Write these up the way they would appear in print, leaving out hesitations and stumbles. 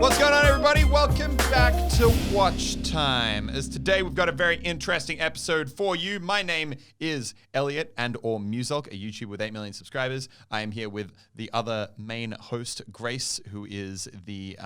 What's going on, everybody? Welcome back to Watchtime. As today we've got a very interesting episode for you. My name is Elliot and/or Muselk, a YouTuber with 8 million subscribers. I am here with the other main host, Grace, who is the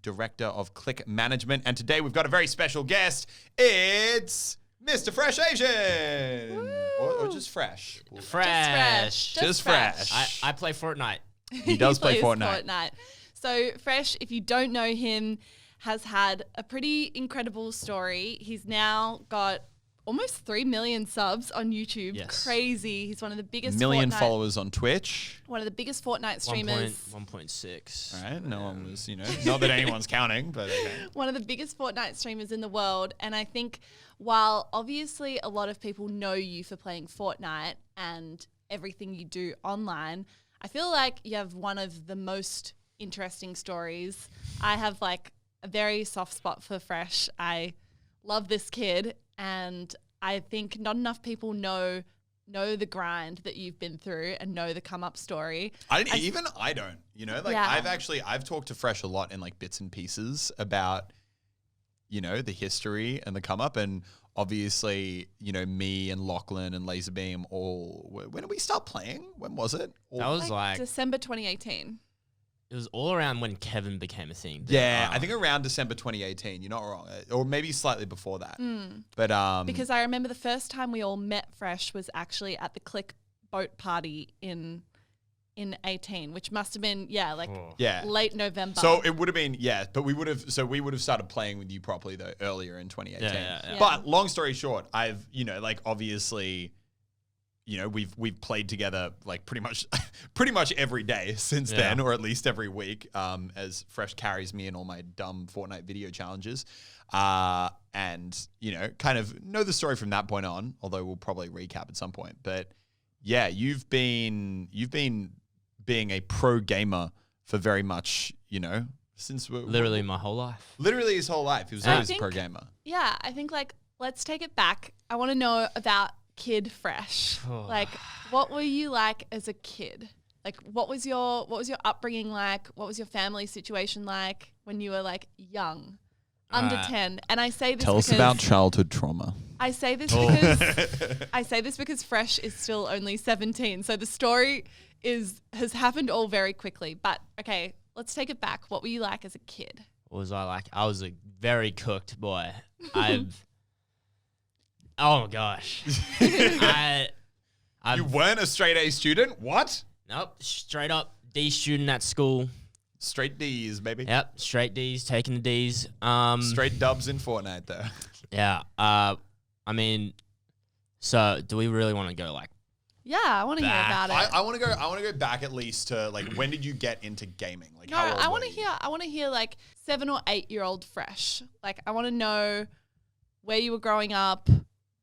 director of Click Management. And today we've got a very special guest. It's MrFreshAsian, or just Fresh. Just fresh. I play Fortnite. He does play Fortnite. So Fresh, if you don't know him, has had a pretty incredible story. He's now got almost 3 million subs on YouTube. Yes. Crazy. He's one of the biggest Million Fortnite, followers on Twitch. one of the biggest Fortnite streamers. 1.6. All right, no one was, not that anyone's counting, but okay. One of the biggest Fortnite streamers in the world. And I think while obviously a lot of people know you for playing Fortnite and everything you do online, I feel like you have one of the most interesting stories. I have like a very soft spot for Fresh. I love this kid, and I think not enough people know the grind that you've been through and know the come up story. I don't, Yeah. I've talked to Fresh a lot in like bits and pieces about, the history and the come up, and obviously, me and Lachlan and Laserbeam when did we start playing? When was it? That was like December 2018. it was all around when Kevin became a thing. Yeah, I think around December 2018. You're not wrong, or maybe slightly before that. But Because I remember the first time we all met Fresh was actually at the Click boat party in 18, which must have been late November. So it would have been but we would have started playing with you properly though earlier in 2018. Yeah. But long story short, I've obviously, we've played together like pretty much every day since then, or at least every week, as Fresh carries me in all my dumb Fortnite video challenges, and kind of know the story from that point on. Although we'll probably recap at some point. But yeah, you've been being a pro gamer for very much, since literally my whole life. Literally his whole life. He was always a pro gamer. Yeah, I think let's take it back. I want to know about Kid Fresh. Like, what were you like as a kid? Like, what was your upbringing like? What was your family situation like when you were like young, under 10? And I say this Tell us about childhood trauma. I say this because Fresh is still only 17. So the story has happened all very quickly. But okay, let's take it back. What were you like as a kid? What was I like? I was a very cooked boy. Oh my gosh. You weren't a straight A student? What? Nope. Straight up D student at school. Straight D's, baby. Yep. Straight D's, taking the D's. Straight dubs in Fortnite, though. Yeah. So do we really want to go like? Yeah, I want to hear about it. I want to go back at least to like when did you get into gaming? Like no, how old I want to hear like 7 or 8 year old Fresh. Like I want to know where you were growing up,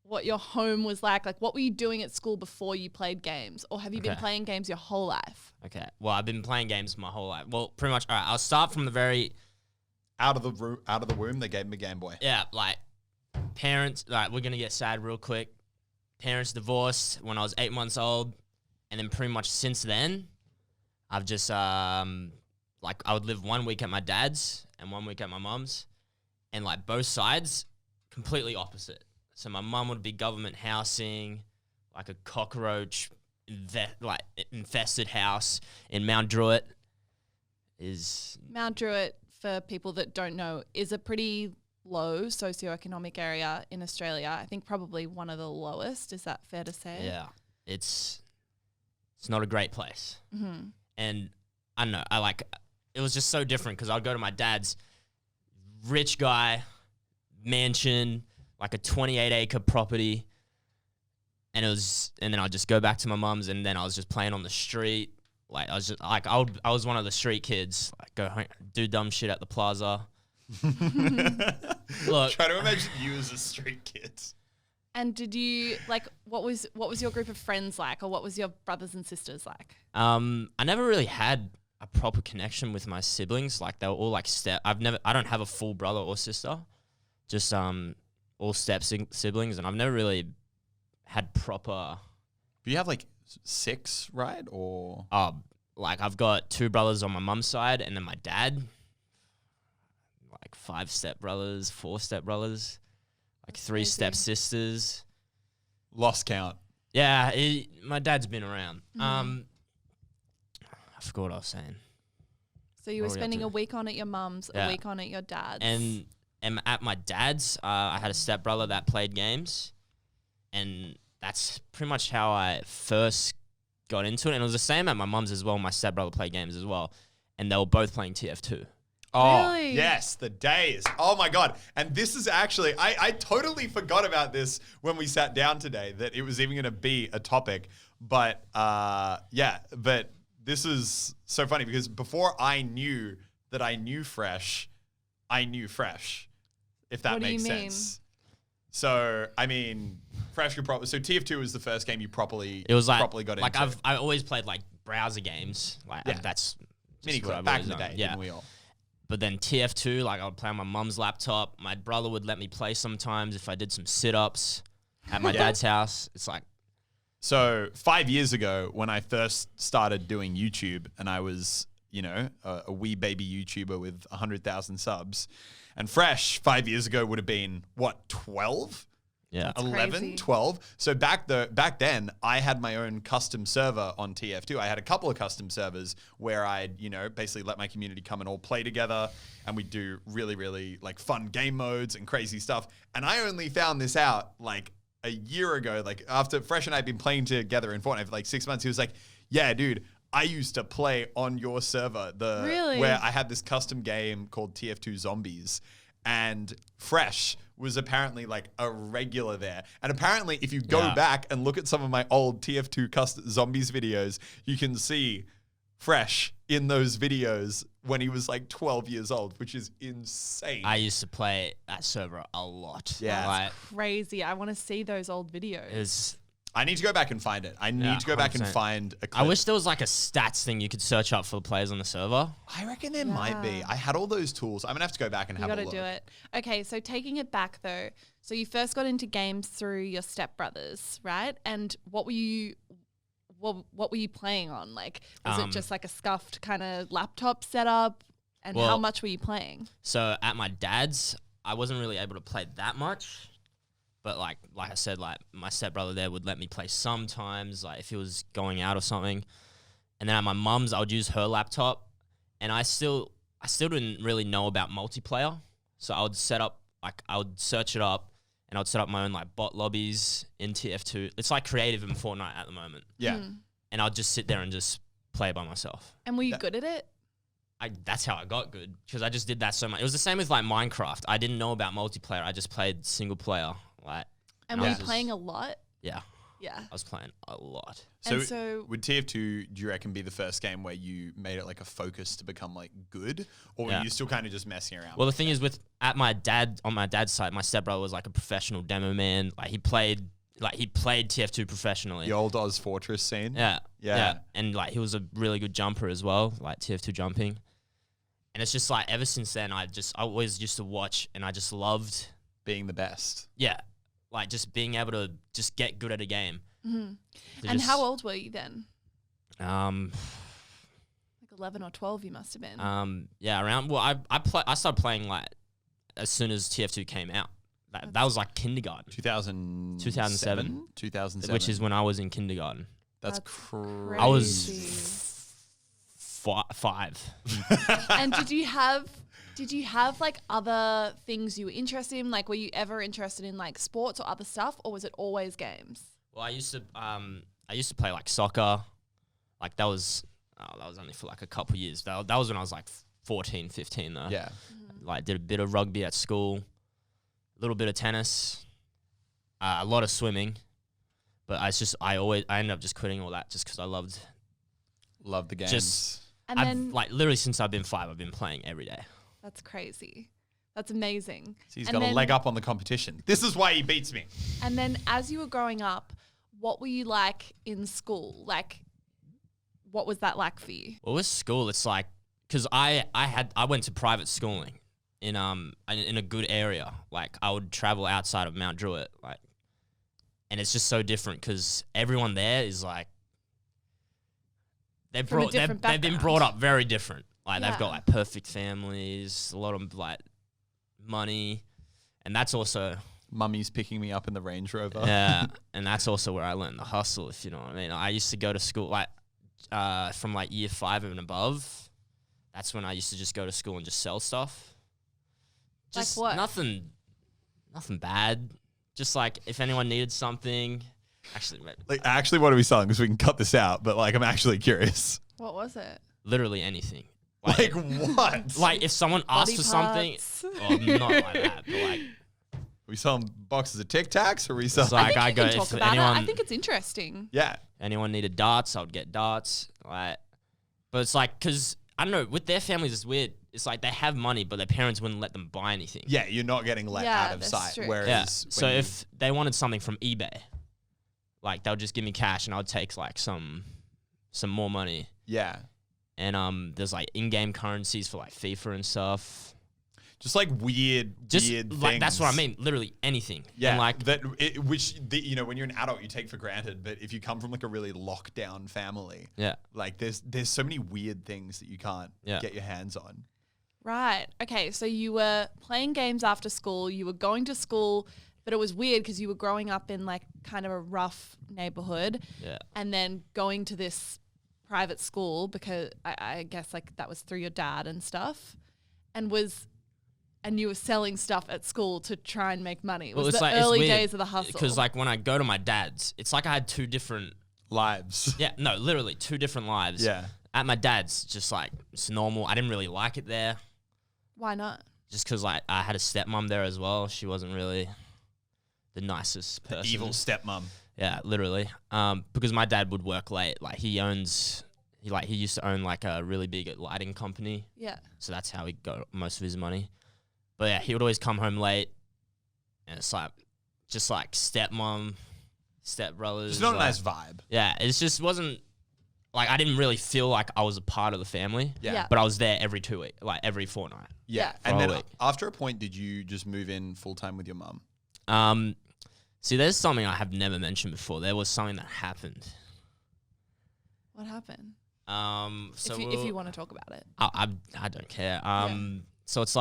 what your home was like what were you doing at school before you played games, or have you been playing games your whole life? Okay. Well, I've been playing games my whole life. Well, pretty much. All right. I'll start from the very out of the womb. They gave him a Game Boy. Yeah, like parents. Like we're gonna get sad real quick. Parents divorced when I was 8 months old, and then pretty much since then, I've just I would live 1 week at my dad's and 1 week at my mum's, and like both sides completely opposite. So my mum would be government housing, like a cockroach infested house in Mount Druitt. Mount Druitt, for people that don't know, is a pretty low socioeconomic area in Australia. I think probably one of the lowest. Is that fair to say? Yeah, it's not a great place. Mm-hmm. And I don't know, it was just so different because I'd go to my dad's rich guy mansion, like a 28-acre property, and then I'd just go back to my mum's, and then I was just playing on the street. Like I was just like I was one of the street kids. Like go home, do dumb shit at the plaza. Look, Try to imagine you as a street kid. And did you what was your group of friends like, or what was your brothers and sisters like? I never really had a proper connection with my siblings. Like they were all like I don't have a full brother or sister, just all step siblings, and I've never really had proper. Do you have like 6, right? Or like I've got 2 brothers on my mum's side, and then my dad. like 5 stepbrothers, 4 stepbrothers, like 3 crazy. stepsisters. Lost count. Yeah, my dad's been around. I forgot what I was saying. So you were What were we up spending to? a week on at your mum's, Yeah. a week on at your dad's. And at my dad's, I had a stepbrother that played games, and that's pretty much how I first got into it. And it was the same at my mum's as well. My stepbrother played games as well, and they were both playing TF2. Oh, Really? yes, the days. Oh, my God. And this is actually, I totally forgot about this when we sat down today, that it was even going to be a topic. But, but this is so funny because before I knew that I knew Fresh, I knew Fresh, if that What do you makes mean? sense. So, I mean, Fresh could probably, so TF2 was the first game you properly got like into. I always played like browser games. Like Yeah. that's Mini just what I've back always in the done. day, Yeah. didn't we all? But then TF2, like I would play on my mum's laptop. My brother would let me play sometimes if I did some sit-ups at my dad's house. It's like, So 5 years ago, when I first started doing YouTube, and I was, a wee baby YouTuber with 100,000 subs, and Fresh 5 years ago would have been what, 12? yeah. 11, crazy. 12. So back then, I had my own custom server on TF2. I had a couple of custom servers where I'd, basically let my community come and all play together, and we'd do really, really like fun game modes and crazy stuff. And I only found this out like a year ago, like after Fresh and I had been playing together in Fortnite for like 6 months. He was like, yeah, dude, I used to play on your server, Really? where I had this custom game called TF2 Zombies, and Fresh was apparently like a regular there. And apparently if you go Yeah. back and look at some of my old TF2 custom Zombies videos, you can see Fresh in those videos when he was like 12 years old, which is insane. I used to play that server a lot. Yeah. Like, Crazy. I want to see those old videos. it was, I need to go back and find it. I need to go back and 100%. find a clip. I wish there was like a stats thing you could search up for the players on the server. I reckon there might be. Yeah. I had all those tools. I'm going to have to go back and You have got a to look. do it. Okay, so taking it back though. So you first got into games through your stepbrothers, right? And what were you playing on? Like, was it just like a scuffed kind of laptop setup? And how Well- much were you playing? So at my dad's, I wasn't really able to play that much. But like I said, like my stepbrother there would let me play sometimes, like if he was going out or something. And then at my mum's, I would use her laptop, and I still didn't really know about multiplayer. So I would I would search it up, and I would set up my own like bot lobbies in TF2. It's like creative in Fortnite at the moment. Yeah. And I'd just sit there and just play by myself. And were you good at it? That's how I got good, because I just did that so much. It was the same with like Minecraft. I didn't know about multiplayer. I just played single player. Like, And I were you was playing a lot? yeah, Yeah. I was playing a lot. And so would TF2, do you reckon, be the first game where you made it like a focus to become like good, or were Yeah. you still kind of just messing around? Well, the thing is, on my dad's side, my stepbrother was like a professional demo man. Like he played TF2 professionally. the old Oz Fortress scene. Yeah. And like he was a really good jumper as well, like TF2 jumping. And it's just like ever since then, I always used to watch, and I just loved, Being the best. yeah, like just being able to just get good at a game. Mhm. To And just- how old were you then? Um, Like 11 or 12 you must have been. yeah, around. Well, I started playing like as soon as TF2 came out. That was like kindergarten, 2007? 2007. which is when I was in kindergarten. That's That's crazy. I was Crazy. 5. And did you have like other things you were interested in? Like, were you ever interested in like sports or other stuff, or was it always games? Well, I used to play like soccer. Like that was only for like a couple years. That was when I was like 14, 15 though. Yeah. Like did a bit of rugby at school, a little bit of tennis, a lot of swimming. But I ended up just quitting all that just because I loved. Love the games. Just- And I've then like literally since I've been 5, I've been playing every day. that's crazy. That's amazing. So he's And got a then- leg up on the competition. This is why he beats me. And then as you were growing up, what were you like in school? Like, what was that like for you? Well, with school, it's like because I went to private schooling in a good area. Like I would travel outside of Mount Druitt, like, and it's just so different because everyone there is like they've From a different been background. brought up very different. Like they've Yeah. got like perfect families, a lot of like money, and that's also Mummy's picking me up in the Range Rover. yeah, and that's also where I learned the hustle. If you know what I mean. I used to go to school from year 5 and above. That's when I used to just go to school and just sell stuff. Just what? Nothing bad. Just if anyone needed something. Actually, what are we selling? Because we can cut this out, but I'm actually curious. What was it? Literally anything. What? If someone asked for something, not like that, but Are we selling boxes of Tic Tacs, or are we selling? I think you can talk about it. I think it's interesting. Yeah. Anyone needed darts, I would get darts. But it's because I don't know, with their families, it's weird. It's they have money, but their parents wouldn't let them buy anything. Yeah, you're not getting let out of sight. True. Whereas, so if they wanted something from eBay, they'll just give me cash, and I would take some more money. Yeah. And there's in-game currencies for Just FIFA and stuff. weird things. That's what I mean. Literally anything. Yeah. And when you're an adult, you take for granted. But if you come from a really locked down family, yeah, there's so many weird things that you can't get your hands on. Right. Okay. So you were playing games after school. You were going to school, but it was weird because you were growing up in kind of a rough neighborhood. Yeah. And then going to this private school because I guess that was through your dad and stuff, and you were selling stuff at school to try and make money. It was the early days of the hustle. Because when I go to my dad's, it's I had 2 different lives. Yeah, no, literally 2 different lives. Yeah. At my dad's, just it's normal. I didn't really like it there. Why not? Just because I had a stepmom there as well. She wasn't really the nicest person. The evil stepmom. Yeah, literally. Because my dad would work late. He used to own a really big lighting company. Yeah. So that's how he got most of his money. But yeah, he would always come home late, and it's just stepmom, stepbrothers. It's not a nice vibe. Yeah, it just wasn't I didn't really feel I was a part of the family. Yeah. But I was there every 2 weeks, every fortnight. Yeah. Yeah. And then after a point, did you just move in full time with your mum? See, there's something I have never mentioned before. There was something that happened. What happened? So if you want to talk about it, I don't care. So it's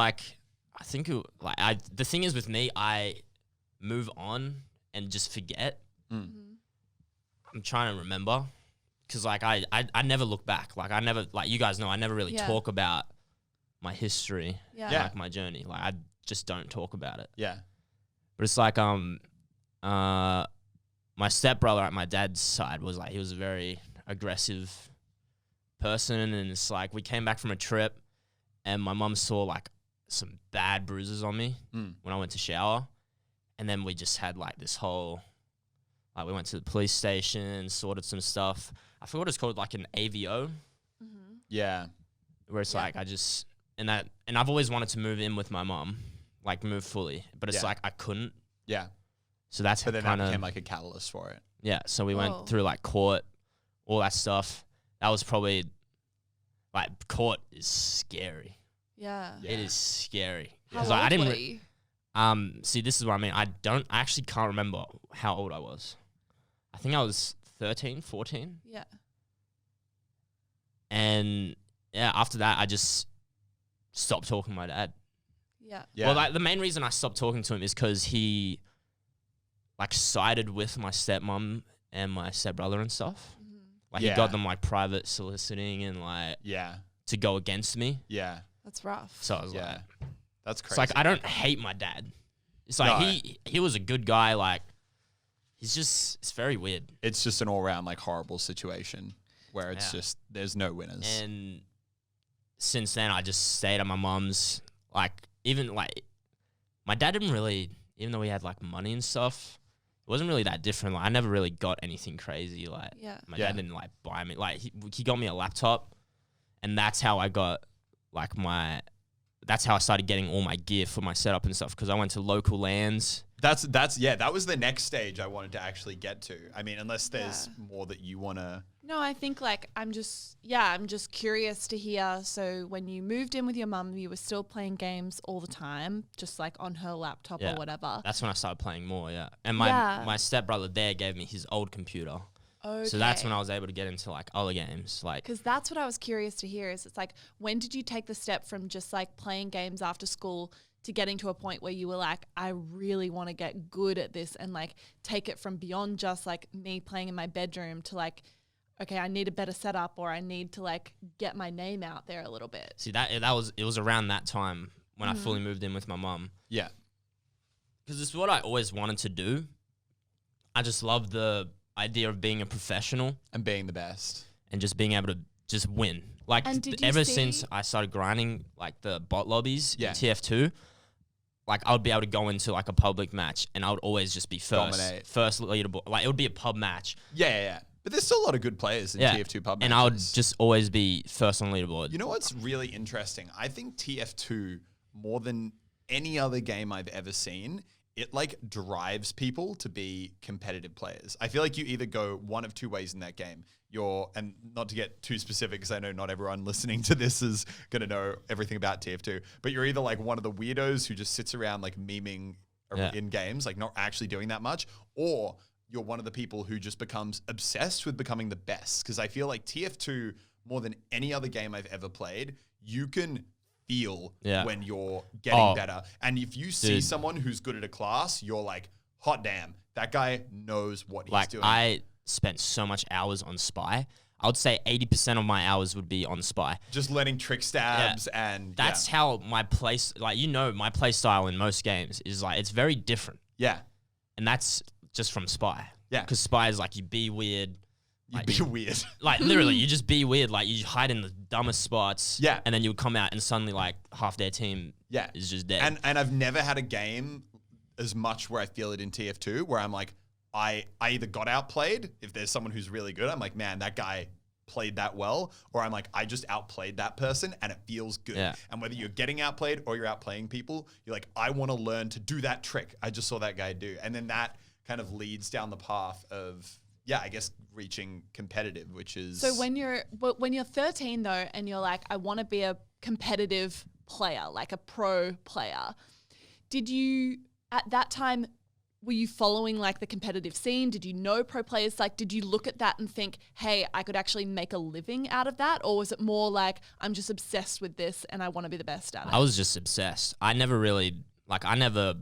I think the thing is with me, I move on and just forget. Mm. I'm trying to remember because I never look back. I never you guys know I never really talk about my history. Yeah. My journey. I just don't talk about it. Yeah. But it's my stepbrother at my dad's side was he was a very aggressive person, and it's we came back from a trip, and my mum saw some bad bruises on me when I went to shower, and then we just had this whole we went to the police station, sorted some stuff. I forgot what it's called, an AVO. Mm-hmm. Yeah. Where it's I just and I've always wanted to move in with my mum, move fully, but it's I couldn't. Yeah. So that's but then that became a catalyst for it. Yeah. So we went through court, all that stuff. That was probably court is scary. Yeah. It is scary. How 'Cause, old I didn't were you? see, this is what I mean. I actually can't remember how old I was. I think I was 13, 14. Yeah. And yeah, after that, I just stopped talking to my dad. Yeah. Yeah. Well, the main reason I stopped talking to him is because he sided with my stepmom and my stepbrother and stuff. Mm-hmm. He got them private soliciting and yeah, to go against me. Yeah. That's rough. So I was that's crazy. it's I don't hate my dad. It's No. he was a good guy. It's very weird. It's just an all around horrible situation where it's just there's no winners. And since then, I just stayed at my mum's. Even my dad didn't really, even though he had money and stuff, it wasn't really that different. I never really got anything crazy. My dad didn't buy me. He got me a laptop, and that's how I got that's how I started getting all my gear for my setup and stuff, because I went to local LANs. That was the next stage I wanted to actually get to. I mean, unless there's more that you want to. No, I think I'm just curious to hear. So when you moved in with your mum, you were still playing games all the time, just on her laptop or whatever. That's when I started playing more, And my stepbrother there gave me his old computer. Okay. So that's when I was able to get into other games. Because that's what I was curious to hear is when did you take the step from just playing games after school to getting to a point where you were like, I really want to get good at this and like take it from beyond just like me playing in my bedroom to like, okay, I need a better setup, or I need to like get my name out there a little bit? See, it was around that time when I fully moved in with my mum. Yeah. Because it's what I always wanted to do. I just love the idea of being a professional And being the best. and just being able to just win. Like And did you ever see- since I started grinding like the bot lobbies Yeah. in TF2, like I would be able to go into like a public match and I would always just be Dominate. first leaderboard. Like it would be a pub match. Yeah. But there's still a lot of good players in TF2 pub and I would matches. just always be first on leaderboard. You know what's really interesting? I think TF2, more than any other game I've ever seen, it like drives people to be competitive players. I feel like you either go one of two ways in that game. And not to get too specific, because I know not everyone listening to this is going to know everything about TF2, but you're either like one of the weirdos who just sits around like memeing in games, like not actually doing that much, or you're one of the people who just becomes obsessed with becoming the best. Because I feel like TF2, more than any other game I've ever played, you can feel when you're getting better. And if you see someone who's good at a class, you're like, hot damn, that guy knows what he's doing. I spent so much hours on Spy. I would say 80% of my hours would be on Spy. Just learning trick stabs and... That's how my play... Like, my play style in most games is like, it's very different. Yeah. And that's just from Spy. Yeah. Because Spy is like, you be weird. You'd be weird. Like, literally, you just be weird. Like, you hide in the dumbest spots. Yeah. And then you would come out and suddenly, like, half their team is just dead. And I've never had a game as much where I feel it in TF2, where I'm like, I either got outplayed. If there's someone who's really good, I'm like, man, that guy played that well. Or I'm like, I just outplayed that person and it feels good. Yeah. And whether you're getting outplayed or you're outplaying people, you're like, I want to learn to do that trick I just saw that guy do. And then that kind of leads down the path of, I guess reaching competitive, which is... So when you're 13 though, and you're like, I want to be a competitive player, like a pro player, did you, at that time, were you following like the competitive scene? Did you know pro players? Like, did you look at that and think, hey, I could actually make a living out of that? Or was it more like, I'm just obsessed with this and I want to be the best at it? I was just obsessed. I never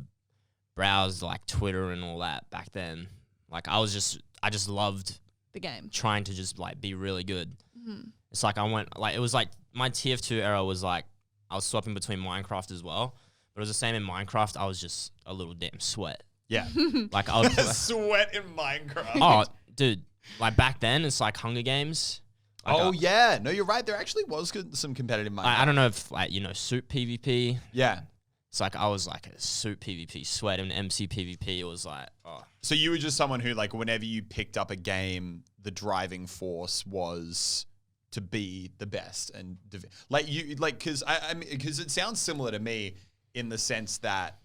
browsed like Twitter and all that back then. Like I just loved the game, trying to just like be really good. Mm-hmm. It's like it was like my TF2 era was like, I was swapping between Minecraft as well, but it was the same in Minecraft. I was just a little damn sweat. Yeah. Like I would sweat in Minecraft. Oh, dude. Like back then, it's like Hunger Games. Like yeah. No, you're right. There actually was some competitive Minecraft. I don't know if like, Suit PvP. Yeah. It's like I was like a Suit PvP sweat, and MC PvP, it was like, oh. So you were just someone who like whenever you picked up a game, the driving force was to be the best and because it sounds similar to me in the sense that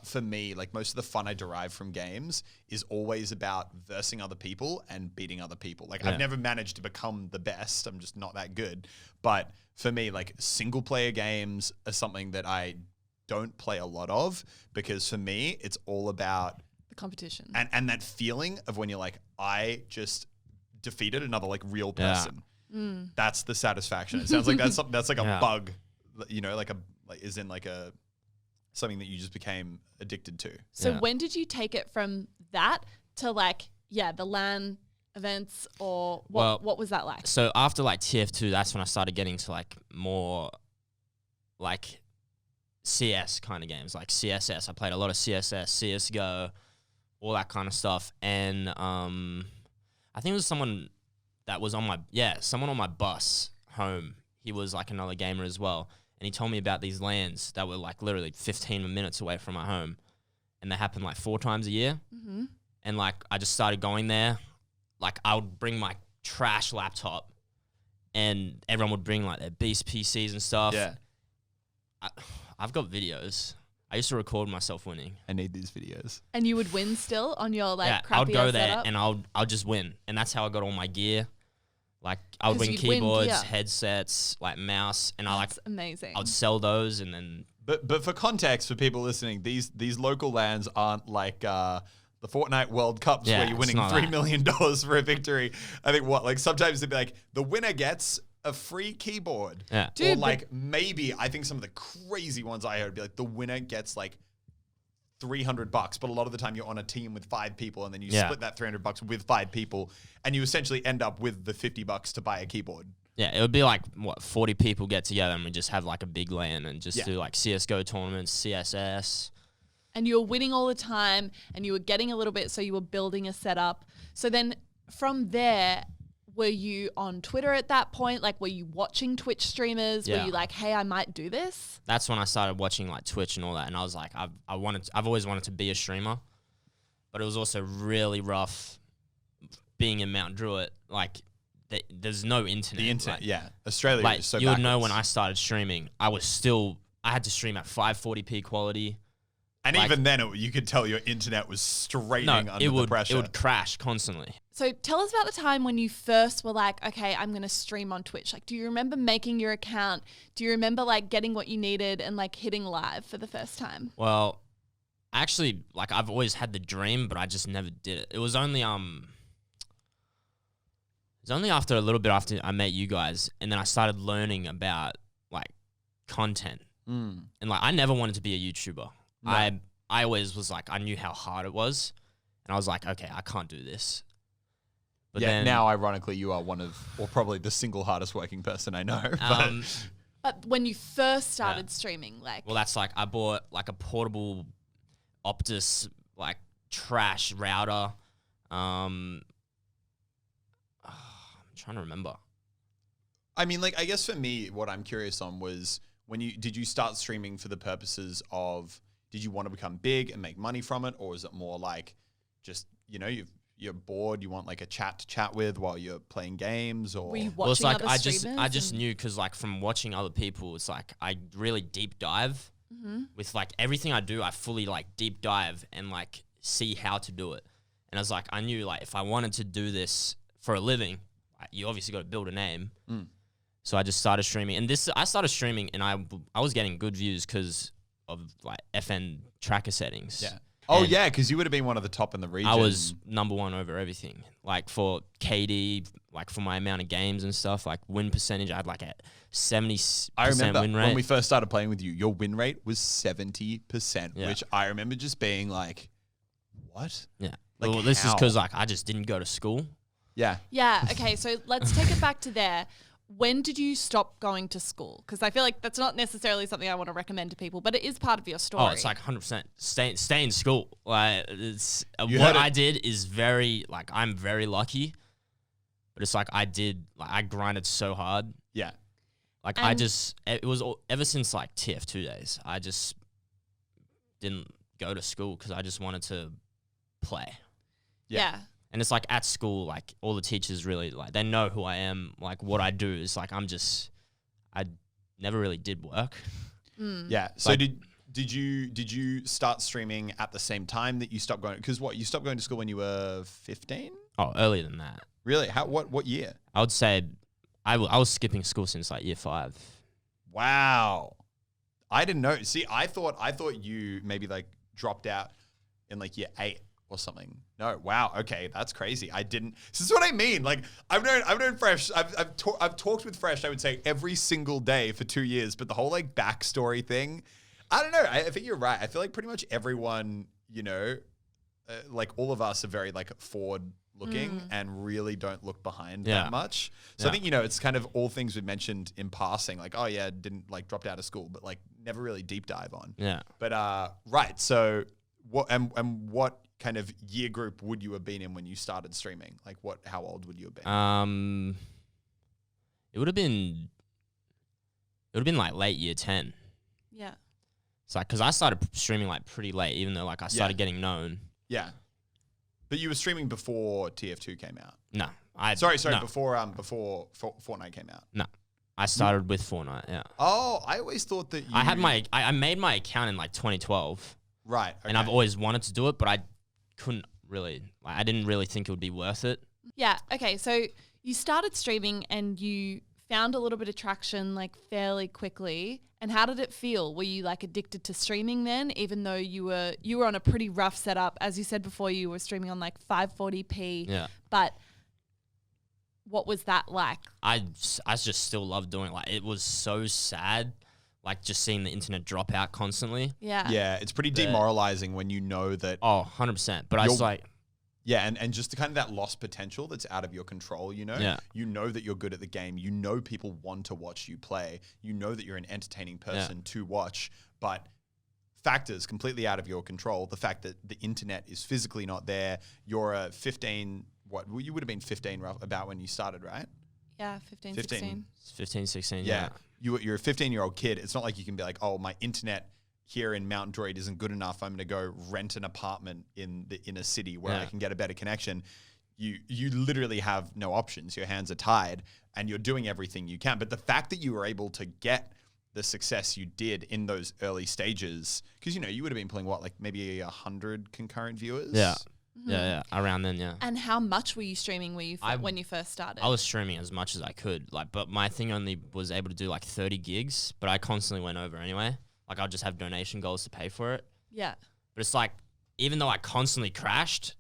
for me, like most of the fun I derive from games is always about versing other people and beating other people. Like I've never managed to become the best. I'm just not that good. But for me, like single player games are something that I don't play a lot of, because for me, it's all about the competition and that feeling of when you're like, I just defeated another like real person. That's the satisfaction. It sounds like that's like a bug, something that you just became addicted to. So when did you take it from that to like, the LAN events, or what was that like? So after like TF2, that's when I started getting to like more like CS kind of games, like CSS. I played a lot of CSS, CSGO, all that kind of stuff. And I think it was someone that was on my bus home. He was like another gamer as well. And he told me about these LANs that were like literally 15 minutes away from my home. And they happen like 4 times a year. Mm-hmm. And like I just started going there. Like I would bring my trash laptop and everyone would bring like their beast PCs and stuff. Yeah. I've got videos. I used to record myself winning. I need these videos. And you would win still on your like crappy I would go there setup? and I'll just win. And that's how I got all my gear. Like I would 'Cause win you'd win keyboards, gear. headsets, like mouse, and That's amazing. I would sell those and then But for context, for people listening, these local LANs aren't like the Fortnite World Cups where you're winning $3 million for a victory. I think sometimes it'd be like the winner gets a free keyboard. Yeah. Dude, or like maybe, I think some of the crazy ones I heard would be like the winner gets like $300, but a lot of the time you're on a team with 5 people and then you split that $300 with 5 people and you essentially end up with the $50 to buy a keyboard. Yeah, it would be like, 40 people get together and we just have like a big LAN and just do like CSGO tournaments, CSS. And you were winning all the time and you were getting a little bit, so you were building a setup. So then from there, were you on Twitter at that point? Like, were you watching Twitch streamers? Yeah. Were you like, hey, I might do this? That's when I started watching like Twitch and all that. And I was like, I've always wanted to be a streamer, but it was also really rough being in Mount Druitt. Like, there's no internet. The internet, like, yeah. Australia like, is so you would know backwards. when I started streaming, I had to stream at 540p quality. And like, even then, you could tell your internet was straining under the pressure. It would crash constantly. So tell us about the time when you first were like, okay, I'm going to stream on Twitch. Like, do you remember making your account? Do you remember like getting what you needed and like hitting live for the first time? Well, actually, like I've always had the dream, but I just never did it. It was only after a little bit after I met you guys, and then I started learning about like content. And like I never wanted to be a YouTuber. No. I always was like, I knew how hard it was, and I was like, okay, I can't do this. But then now ironically, you are one of, or probably the single hardest working person I know. But when you first started streaming, like, well, that's like I bought like a portable Optus like trash router. I'm trying to remember. I mean, like, I guess for me, what I'm curious on was did you start streaming for the purposes of, did you want to become big and make money from it? Or is it more like just, you're bored, you want like a chat to chat with while you're playing games? Or were you watching well, it's like other streamers? I just knew, because like from watching other people, it's like I really deep dive with like everything I do. I fully like deep dive and like see how to do it. And I was like, I knew like if I wanted to do this for a living, you obviously got to build a name. So I just started streaming, and I started streaming, and I was getting good views because of like FN tracker settings. Yeah. Oh, and yeah, because you would have been one of the top in the region. I was number 1 over everything. Like for KD, like for my amount of games and stuff, like win percentage, I had like a 70% I remember win rate. when we first started playing with you, your win rate was 70%, which I remember just being like, what? Yeah. Like, well, this is how? because like I just didn't go to school. Yeah. Yeah. Okay. So let's take it back to there. When did you stop going to school? Because I feel like that's not necessarily something I want to recommend to people, but it is part of your story. Oh, it's like 100%. Stay in school. Like it's what I did is very like I'm very lucky, but it's like I grinded so hard. Yeah. Like it was ever since like TF2 days. I just didn't go to school because I just wanted to play. Yeah. And it's like at school, like all the teachers really like they know who I am. Like what I do is like I never really did work. Yeah. So like, did you start streaming at the same time that you stopped going? Because you stopped going to school when you were 15? Oh, earlier than that. Really? What year? I would say I was skipping school since like year 5. Wow. I didn't know. See, I thought you maybe like dropped out in like year 8 or something. No. Wow. Okay. That's crazy. I didn't. This is what I mean. Like I've known Fresh. I've talked with Fresh, I would say, every single day for 2 years, but the whole like backstory thing, I don't know. I think you're right. I feel like pretty much everyone, like all of us are very like forward looking and really don't look behind that much. So I think, it's kind of all things we mentioned in passing, like, oh yeah, didn't like dropped out of school, but like never really deep dive on. Yeah. But right. So what what kind of year group would you have been in when you started streaming? Like how old would you have been? It would have been like late year 10. Yeah. It's like, cause I started streaming like pretty late, even though like I started getting known. Yeah. But you were streaming before TF2 came out. No, Sorry, no. before Fortnite came out. No, I started with Fortnite. Yeah. Oh, I always thought that I made my account in like 2012. Right. Okay. And I've always wanted to do it, but I couldn't really. Like, I didn't really think it would be worth it. Yeah. Okay. So you started streaming and you found a little bit of traction like fairly quickly. And how did it feel? Were you like addicted to streaming then, even though you were on a pretty rough setup? As you said before, you were streaming on like 540p. Yeah. But what was that like? I just still love doing it. Like, it was so sad, like, just seeing the internet drop out constantly. Yeah. Yeah, it's pretty demoralizing when you know that. Oh, 100%. But I was like... Yeah, and just the kind of that lost potential that's out of your control, you know? Yeah. You know that you're good at the game. You know people want to watch you play. You know that you're an entertaining person to watch. But factors completely out of your control. The fact that the internet is physically not there. You're a 15... What? Well, you would have been 15 about when you started, right? Yeah, 15. 15, 16, yeah. You're a 15-year-old kid. It's not like you can be like, oh, my internet here in Mount Druitt isn't good enough. I'm going to go rent an apartment in the inner city where I can get a better connection. You literally have no options. Your hands are tied and you're doing everything you can. But the fact that you were able to get the success you did in those early stages, because, you know, you would have been playing what, like maybe 100 concurrent viewers? Yeah. Yeah, around then, yeah. And how much were you streaming when you first started? I was streaming as much as I could, like, but my thing only was able to do like 30 gigs, but I constantly went over anyway. Like, I'll just have donation goals to pay for it. Yeah. But it's like, even though I constantly crashed,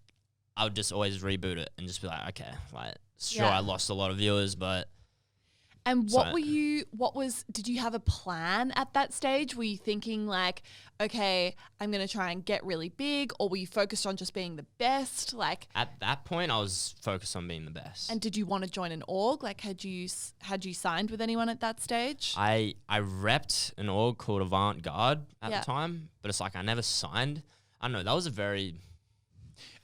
I would just always reboot it and just be like, okay, like, sure, I lost a lot of viewers, but... And did you have a plan at that stage? Were you thinking like, okay, I'm going to try and get really big, or were you focused on just being the best? Like, at that point, I was focused on being the best. And did you want to join an org? Like, had you signed with anyone at that stage? I repped an org called Avant Garde at the time, but it's like I never signed. I don't know. That was a very...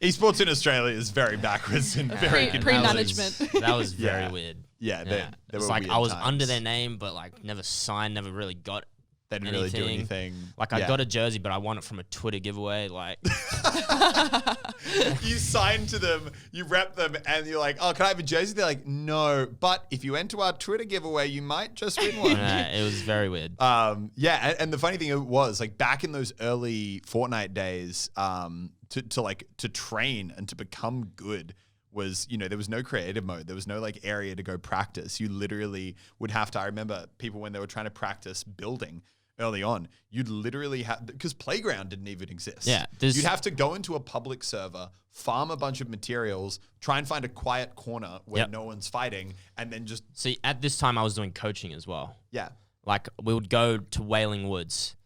Esports in Australia is very backwards and very pre-management. That was very weird. Yeah, it was like I was under their name, but like never signed, never really got. They didn't really do anything. Like I got a jersey, but I won it from a Twitter giveaway. Like you signed to them, you rep them, and you're like, "Oh, can I have a jersey?" They're like, "No, but if you enter our Twitter giveaway, you might just win one." It was very weird. Yeah, and the funny thing was, like back in those early Fortnite days, to train and to become good was, you know, there was no creative mode. There was no like area to go practice. You literally would have to, I remember people when they were trying to practice building early on, you'd literally have, because Playground didn't even exist. Yeah. You'd have to go into a public server, farm a bunch of materials, try and find a quiet corner where no one's fighting, and then just... See, at this time I was doing coaching as well. Yeah. Like we would go to Wailing Woods,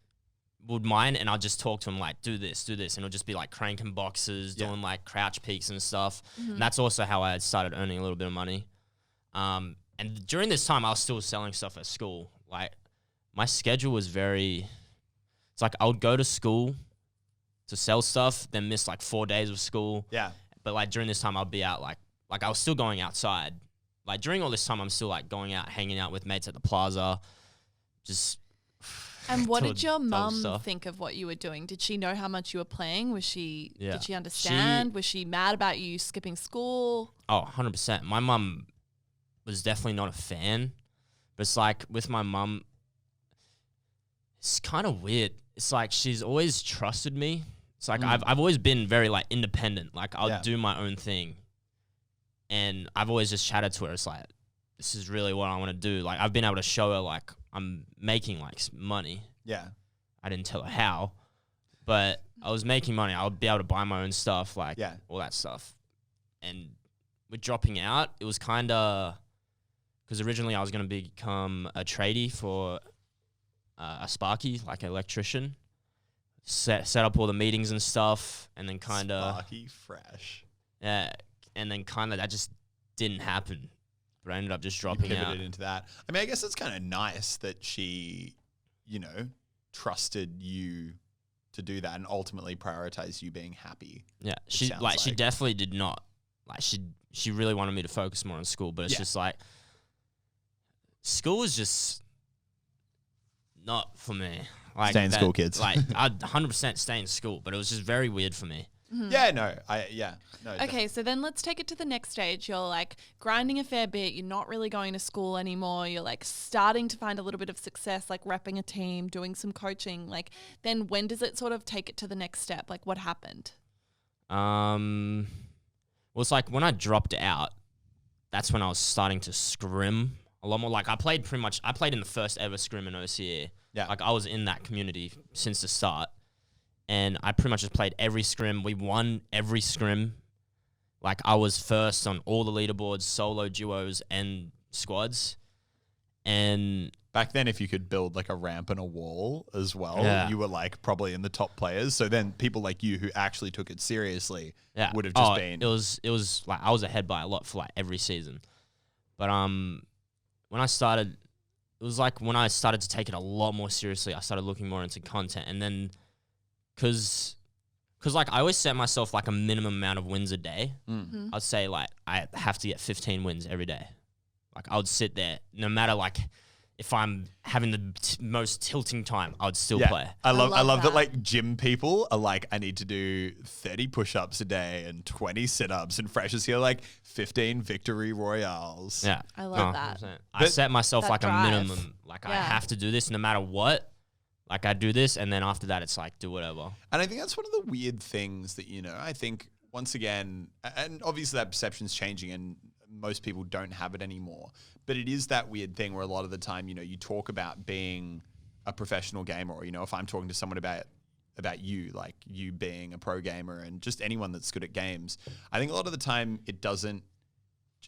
would mine, and I'll just talk to him like, do this, and it'll just be like cranking boxes, doing like crouch peaks and stuff. Mm-hmm. And that's also how I had started earning a little bit of money. And during this time, I was still selling stuff at school. Like my schedule was it's like I would go to school to sell stuff, then miss like 4 days of school. Yeah. But like during this time, I'd be out like I was still going outside. Like during all this time, I'm still like going out, hanging out with mates at the plaza, just... And what did your mum think of what you were doing? Did she know how much you were playing? Did she understand? Was she mad about you skipping school? Oh, 100%. My mum was definitely not a fan. But it's like with my mum, it's kind of weird. It's like she's always trusted me. It's like I've always been very like independent. Like I'll do my own thing. And I've always just chatted to her. It's like, this is really what I want to do. Like I've been able to show her like I'm making like money. Yeah. I didn't tell her how, but I was making money. I would be able to buy my own stuff, like all that stuff. And with dropping out, it was kind of, because originally I was going to become a tradie for a Sparky, like an electrician. Set up all the meetings and stuff, and then kind of... Sparky fresh. Yeah, and then kind of that just didn't happen. But I ended up just dropping out. Pivoted into that. I mean, I guess it's kind of nice that she, you know, trusted you to do that and ultimately prioritize you being happy. Yeah, she definitely did not. Like she really wanted me to focus more on school, but it's just like school is just not for me. Like stay in school, kids. Like I'd 100% stay in school, but it was just very weird for me. Mm-hmm. Yeah, no. Okay, so then let's take it to the next stage. You're like grinding a fair bit. You're not really going to school anymore. You're like starting to find a little bit of success, like repping a team, doing some coaching. Like then when does it sort of take it to the next step? Like what happened? Well, it's like when I dropped out, that's when I was starting to scrim a lot more. Like I played in the first ever scrim in OCE. Yeah. Like I was in that community since the start. And I pretty much just played every scrim. We won every scrim. like I was first on all the leaderboards, solo, duos, and squads. And back then, if you could build like a ramp and a wall as well, you were like probably in the top players. So then people like you who actually took it seriously would have just been. It was like I was ahead by a lot for like every season. But when I started, it was like when I started to take it a lot more seriously, I started looking more into content. And then cause like I always set myself like a minimum amount of wins a day. Mm-hmm. I'd say like I have to get 15 wins every day. Like I would sit there no matter like if I'm having the most tilting time, I would still play. I love that like gym people are like, I need to do 30 push-ups a day and 20 sit-ups, and Fresh is here like 15 victory royales. Yeah. I love that. I set myself like drive. a minimum. Like I have to do this no matter what. Like I do this, and then after that, it's like do whatever. And I think that's one of the weird things that, you know, I think once again, and obviously that perception's changing and most people don't have it anymore. But it is that weird thing where a lot of the time, you know, you talk about being a professional gamer, or, you know, if I'm talking to someone about you, like you being a pro gamer and just anyone that's good at games, I think a lot of the time it doesn't,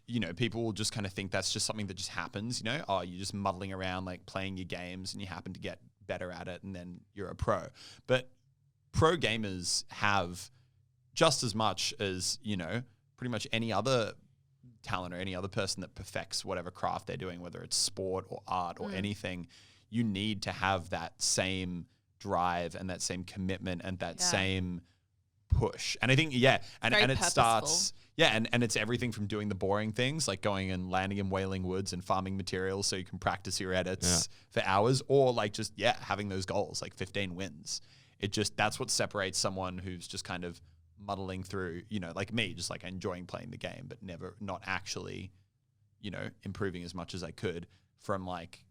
you know, people will just kind of think that's just something that just happens, you know, oh, you're just muddling around like playing your games and you happen to get better at it and then you're a pro. But pro gamers have just as much as, you know, pretty much any other talent or any other person that perfects whatever craft they're doing, whether it's sport or art or anything. You need to have that same drive and that same commitment and that same push. And I think, and it purposeful. starts, and it's everything from doing the boring things like going and landing in Wailing Woods and farming materials so you can practice your edits for hours, or like just, having those goals, like 15 wins. It just, that's what separates someone who's just kind of muddling through, you know, like me, just like enjoying playing the game, but not actually, you know, improving as much as I could, from like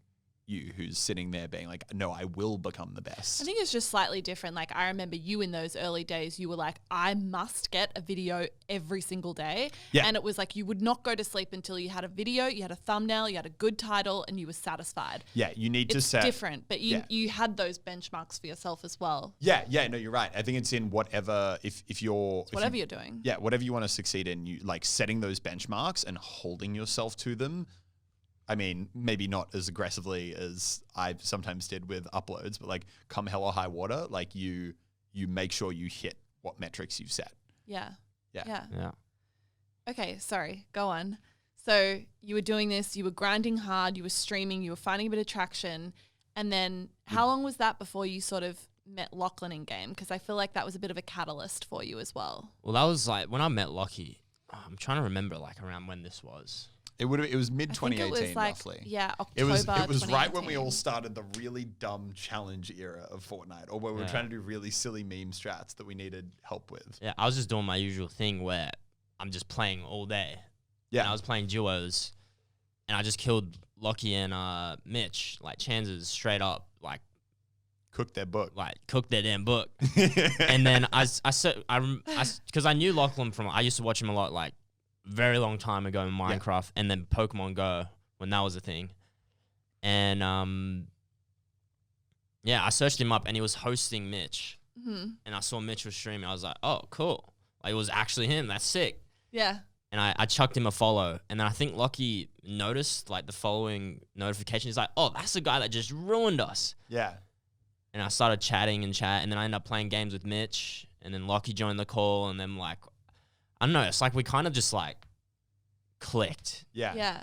you who's sitting there being like, no, I will become the best. I think it's just slightly different. Like I remember you in those early days, you were like, I must get a video every single day. Yeah. And it was like, you would not go to sleep until you had a video, you had a thumbnail, you had a good title, and you were satisfied. Yeah. You need to set. It's different, but you had those benchmarks for yourself as well. Yeah. No, you're right. I think it's in whatever, if you're doing. Yeah. Whatever you want to succeed in, you like setting those benchmarks and holding yourself to them. I mean, maybe not as aggressively as I sometimes did with uploads, but like come hell or high water, like you make sure you hit what metrics you've set. Yeah. Yeah. Okay, sorry, go on. So you were doing this, you were grinding hard, you were streaming, you were finding a bit of traction. And then how long was that before you sort of met Lachlan in game? Because I feel like that was a bit of a catalyst for you as well. Well, that was like when I met Lockie, I'm trying to remember like around when this was. It was mid 2018 roughly. Yeah, October. It was right when we all started the really dumb challenge era of Fortnite, or where we were trying to do really silly meme strats that we needed help with. Yeah, I was just doing my usual thing where I'm just playing all day. Yeah, and I was playing duos, and I just killed Lockie and Mitch, like chances straight up, like cooked their book, cooked their damn book. And then because I knew Lachlan I used to watch him a lot, like. Very long time ago in Minecraft, and then Pokemon Go when that was a thing. And I searched him up and he was hosting Mitch. Mm-hmm. And I saw Mitch was streaming. I was like, oh, cool. Like it was actually him. That's sick. Yeah. And I chucked him a follow. And then I think Lockie noticed like the following notification. He's like, oh, that's the guy that just ruined us. Yeah. And I started chatting and then I ended up playing games with Mitch. And then Lockie joined the call, and then like, I don't know. It's like we kind of just like clicked. Yeah. Yeah.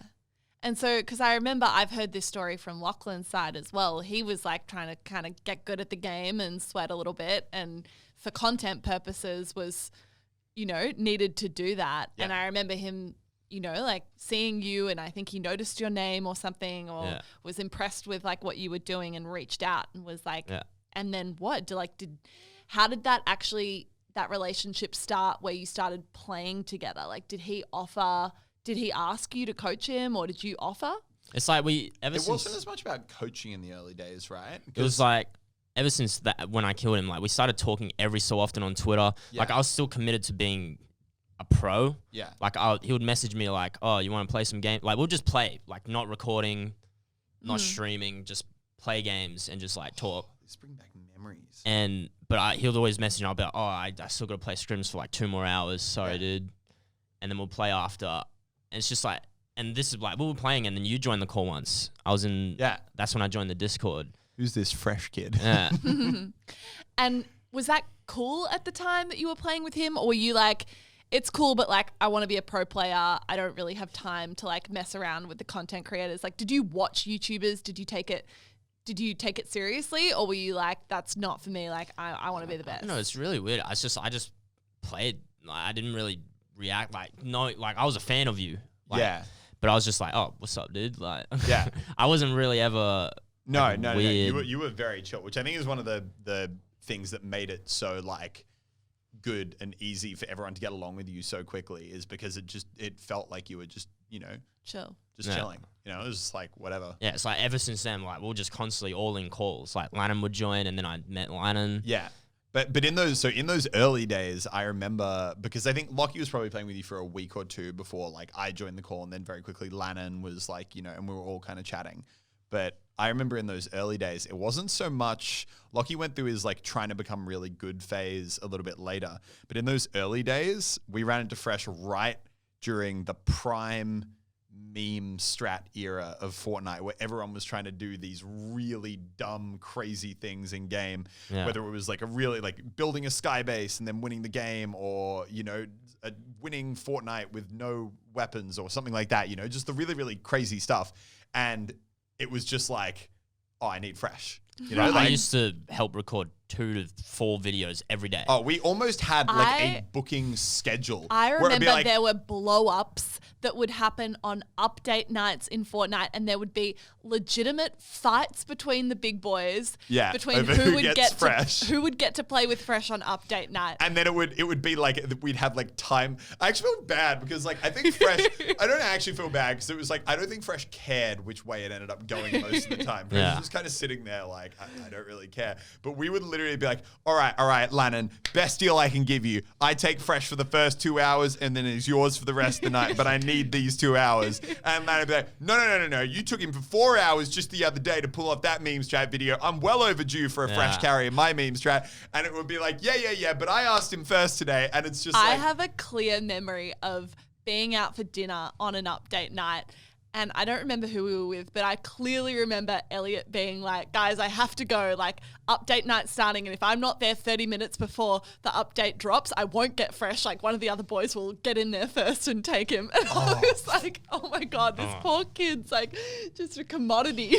And so, because I remember I've heard this story from Lachlan's side as well. He was like trying to kind of get good at the game and sweat a little bit. And for content purposes was, you know, needed to do that. Yeah. And I remember him, you know, like seeing you, and I think he noticed your name or something, or was impressed with like what you were doing and reached out and was like, and then what? How did that relationship start where you started playing together? Like, did he ask you to coach him, or did you offer? It's like it wasn't as much about coaching in the early days, right? It was like, ever since that, when I killed him, like we started talking every so often on Twitter. Yeah. Like I was still committed to being a pro. Yeah. Like he would message me like, oh, you want to play some game? Like we'll just play, like not recording, not streaming, just play games and just like talk. This bring back memories. But he would always message me. I'll be like, oh, I still got to play scrims for like 2 more hours. Sorry, dude. and then we'll play after. And it's just like, and this is like, we were playing and then you joined the call once. I was in, that's when I joined the Discord. Who's this fresh kid? Yeah. And was that cool at the time that you were playing with him? Or were you like, it's cool, but like, I want to be a pro player. I don't really have time to like mess around with the content creators. Like, did you watch YouTubers? Did you take it seriously? Or were you like, that's not for me. Like, I want to be the best. No, it's really weird. I just played. Like, I didn't really react. Like, no, like I was a fan of you. Like, but I was just like, oh, what's up, dude? Like, I wasn't really ever. No. Weird. You were very chill, which I think is one of the things that made it so like good and easy for everyone to get along with you so quickly, is because it felt like you were just, chill. Just chilling. It was just like whatever. Yeah, it's like ever since then, like we were just constantly all in calls. Like Lannon would join, and then I met Lannon. Yeah. But in those early days, I remember, because I think Lockie was probably playing with you for a week or two before like I joined the call, and then very quickly Lannon was like, and we were all kind of chatting. But I remember in those early days, it wasn't so much, Lockie went through his like trying to become really good phase a little bit later. But in those early days, we ran into Fresh right during the prime meme strat era of Fortnite, where everyone was trying to do these really dumb, crazy things in game, whether it was like a really like building a sky base and then winning the game, or, winning Fortnite with no weapons or something like that, just the really, really crazy stuff. And it was just like, oh, I need Fresh. I used to help record 2 to 4 videos every day. Oh, we almost had like a booking schedule. I remember there were blow-ups that would happen on update nights in Fortnite, and there would be legitimate fights between the big boys. Yeah, between over who would get to play with Fresh on update night. And then it would be like we'd have like time. I actually felt bad because like I think Fresh. I don't actually feel bad because it was like I don't think Fresh cared which way it ended up going most of the time. Fresh was just kind of sitting there like I don't really care. But we would literally be like, all right, Lannon, best deal I can give you. I take Fresh for the first 2 hours, and then it's yours for the rest of the night. But I need these 2 hours. And Lannon would be like, no. You took him for 4 hours just the other day to pull off that meme strat video. I'm well overdue for a Fresh carry in my meme strat. And it would be like, yeah. But I asked him first today, and it's just I have a clear memory of being out for dinner on an update night. And I don't remember who we were with, but I clearly remember Elliot being like, guys, I have to go, like, update night starting. And if I'm not there 30 minutes before the update drops, I won't get Fresh. Like, one of the other boys will get in there first and take him. And I was like, oh my God, this poor kid's like just a commodity.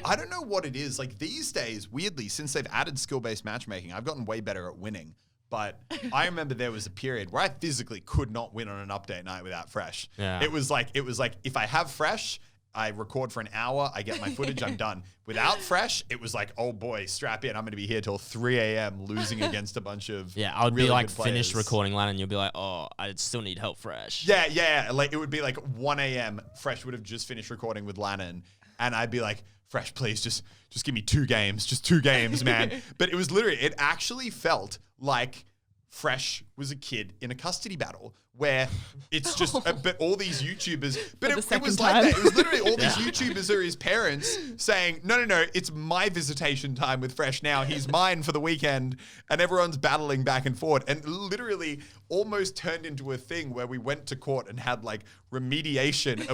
I don't know what it is. Like, these days, weirdly, since they've added skill-based matchmaking, I've gotten way better at winning. But I remember there was a period where I physically could not win on an update night without Fresh. Yeah. It was like if I have Fresh, I record for an hour, I get my footage, I'm done. Without Fresh, it was like, oh boy, strap in. I'm going to be here till 3 a.m. losing against a bunch of I would really be like good players. Finished recording Lannon, and you'll be like, oh, I still need help, Fresh. Yeah. Like it would be like 1 a.m. Fresh would have just finished recording with Lannon, and I'd be like, Fresh, please just give me 2 games. Just 2 games, man. But it was literally, it actually felt like Fresh was a kid in a custody battle where it's just, but all these YouTubers, but it was like that. It was literally all these YouTubers are his parents saying, no, it's my visitation time with Fresh now. He's mine for the weekend. And everyone's battling back and forth, and literally almost turned into a thing where we went to court and had like remediation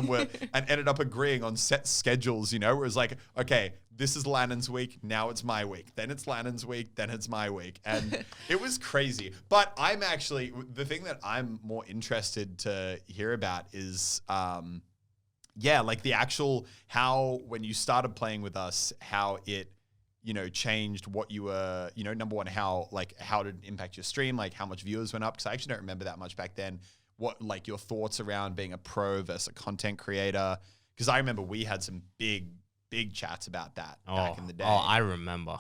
and ended up agreeing on set schedules, where it was like, okay, this is Lannon's week, now it's my week. Then it's Lannon's week, then it's my week. And it was crazy. But I'm actually, the thing that I'm more interested to hear about is, like the actual, how, when you started playing with us, how it, changed what you were, number one, how did it impact your stream? Like how much viewers went up? Because I actually don't remember that much back then. What, like your thoughts around being a pro versus a content creator? Because I remember we had some big chats about that back in the day. Oh, I remember.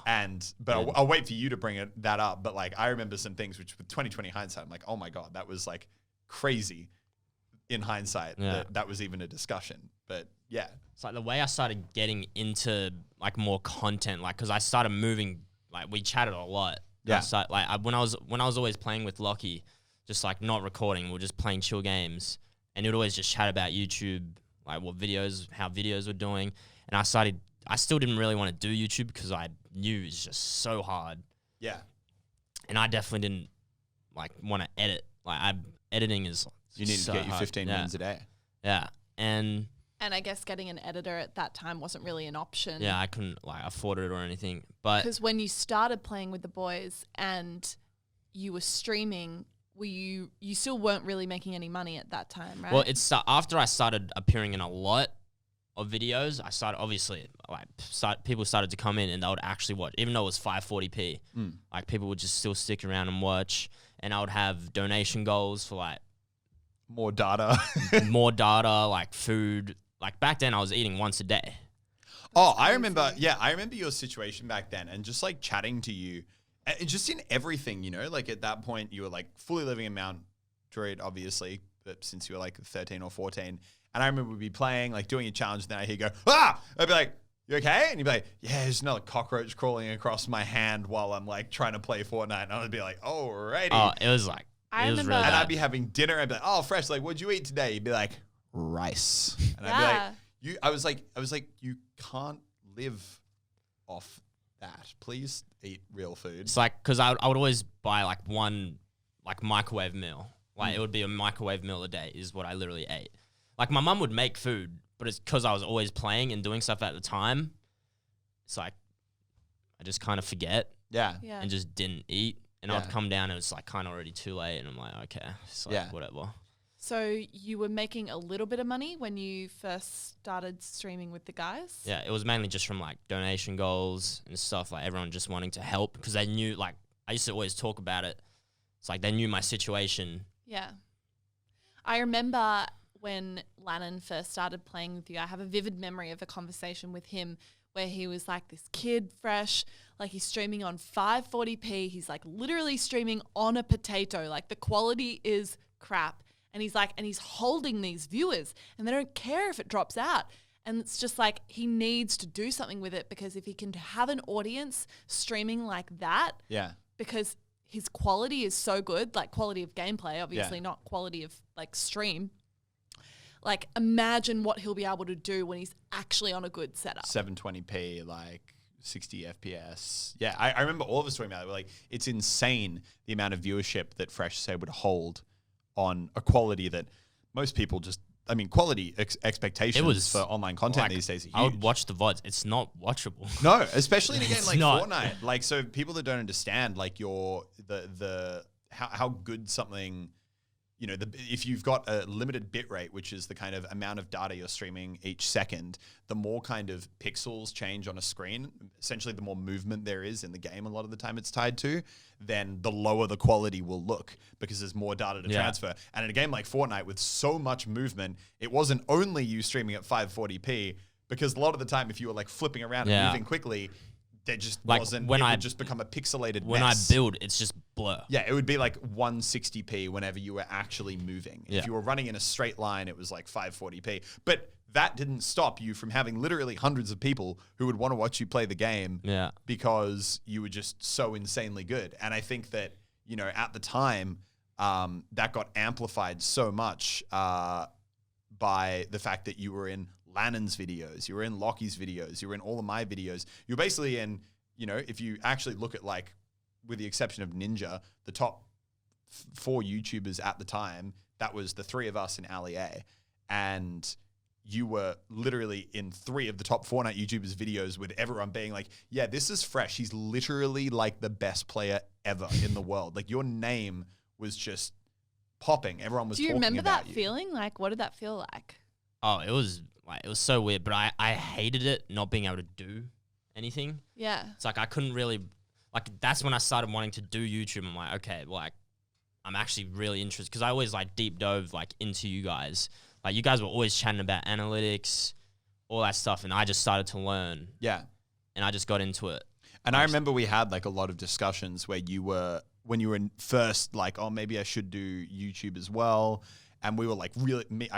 But I'll wait for you to bring that up. But like, I remember some things which with 2020 hindsight, I'm like, oh my God, that was like crazy in hindsight that was even a discussion. But yeah. It's like the way I started getting into like more content, like, cause I started moving, like we chatted a lot. Yeah. When I was always playing with Lockie, just like not recording, we were just playing chill games, and it would always just chat about YouTube, like how videos were doing. And I still didn't really want to do YouTube because I knew it's just so hard. Yeah. And I definitely didn't like want to edit. Like editing is You needed to get you 15 wins a day. Yeah. And I guess getting an editor at that time wasn't really an option. yeah, I couldn't like afford it or anything. But because when you started playing with the boys and you were streaming, you still weren't really making any money at that time, right? well, it's after I started appearing in a lot of videos, I started obviously people started to come in and they would actually watch, even though it was 540p. Like people would just still stick around and watch, and I would have donation goals for like More data. more data, like food. Like back then, I was eating once a day. Oh, I remember. Yeah, I remember your situation back then, and just like chatting to you, and just in everything, you know, like at that point, you were like fully living in Mount Druitt, obviously, but since you were like 13 or 14. And I remember we'd be playing, like doing a challenge, and then I hear you go, ah! I'd be like, you okay? And you'd be like, yeah, there's another cockroach crawling across my hand while I'm like trying to play Fortnite. And I'd be like, alrighty. Oh, it was like, I it was remember really And bad. I'd be having dinner. I'd be like, oh, Fresh, like, what'd you eat today? You'd be like, rice. And I'd be like, I was like, you can't live off that. Please eat real food. It's like, because I would always buy like one like microwave meal. Like it would be a microwave meal a day is what I literally ate. Like my mum would make food, but it's because I was always playing and doing stuff at the time. It's like I just kind of forget Yeah. Yeah. and just didn't eat. And Yeah. I'd come down and it's like kind of already too late. And I'm like, okay, it's like whatever. So you were making a little bit of money when you first started streaming with the guys? Yeah, it was mainly just from like donation goals and stuff. Like everyone just wanting to help because they knew, like I used to always talk about it. It's like they knew my situation. Yeah. I remember when Lannon first started playing with you, I have a vivid memory of a conversation with him where he was like this kid fresh, like he's streaming on 540p. He's like literally streaming on a potato. Like the quality is crap. And he's like, and he's holding these viewers and they don't care if it drops out. And it's just like, he needs to do something with it because if he can have an audience streaming like that, Yeah. because his quality is so good, like quality of gameplay, obviously not quality of like stream. Like imagine what he'll be able to do when he's actually on a good setup. 720p, like 60 FPS. Yeah, I remember all of us talking about it. Like, it's insane the amount of viewership that Fresh say would hold on a quality that most people just, I mean, quality expectations for online content like, these days are huge. I would watch the VODs. It's not watchable. No, especially in a game It's like not. Fortnite. Like, so people that don't understand, like, how good something, you know, if you've got a limited bit rate, which is the kind of amount of data you're streaming each second, the more kind of pixels change on a screen, essentially the more movement there is in the game a lot of the time it's tied to, then the lower the quality will look because there's more data to transfer. And in a game like Fortnite with so much movement, it wasn't only you streaming at 540p, because a lot of the time if you were like flipping around and moving quickly, there just Like, wasn't, when it I- would just become a pixelated When mess. I build, it's just blur. Yeah, it would be like 160p whenever you were actually moving. Yeah. If you were running in a straight line, it was like 540p. But that didn't stop you from having literally hundreds of people who would want to watch you play the game because you were just so insanely good. And I think that, you know, at the time, that got amplified so much by the fact that you were in Lannon's videos, you were in Lockie's videos, you were in all of my videos. You're basically in, you know, if you actually look at, like, with the exception of Ninja, the top 4 YouTubers at the time, that was the 3 of us in Ali A. And you were literally in 3 of the top Fortnite YouTubers' videos with everyone being like, yeah, this is Fresh. He's literally like the best player ever in the world. Like, your name was just popping. Everyone was Do you talking remember about that you. feeling? Like, what did that feel like? Oh, it was so weird, but I hated it not being able to do anything. Yeah. It's like I couldn't really, like that's when I started wanting to do YouTube. I'm like, okay, like I'm actually really interested because I always like deep dove like into you guys. Like you guys were always chatting about analytics, all that stuff, and I just started to learn. Yeah. And I just got into it. And I remember we had like a lot of discussions where you were, when you were in first, like, oh, maybe I should do YouTube as well. And we were like really, me,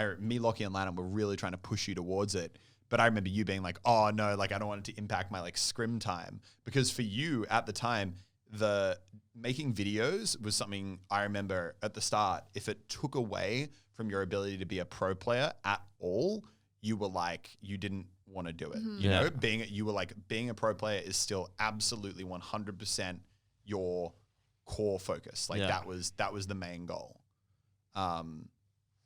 Lockie and Lannon were really trying to push you towards it. But I remember you being like, oh no, like I don't want it to impact my like scrim time. Because for you at the time, the making videos was something I remember at the start, if it took away from your ability to be a pro player at all, you were like, you didn't want to do it. You know, you were like, being a pro player is still absolutely 100% your core focus. Like that was the main goal.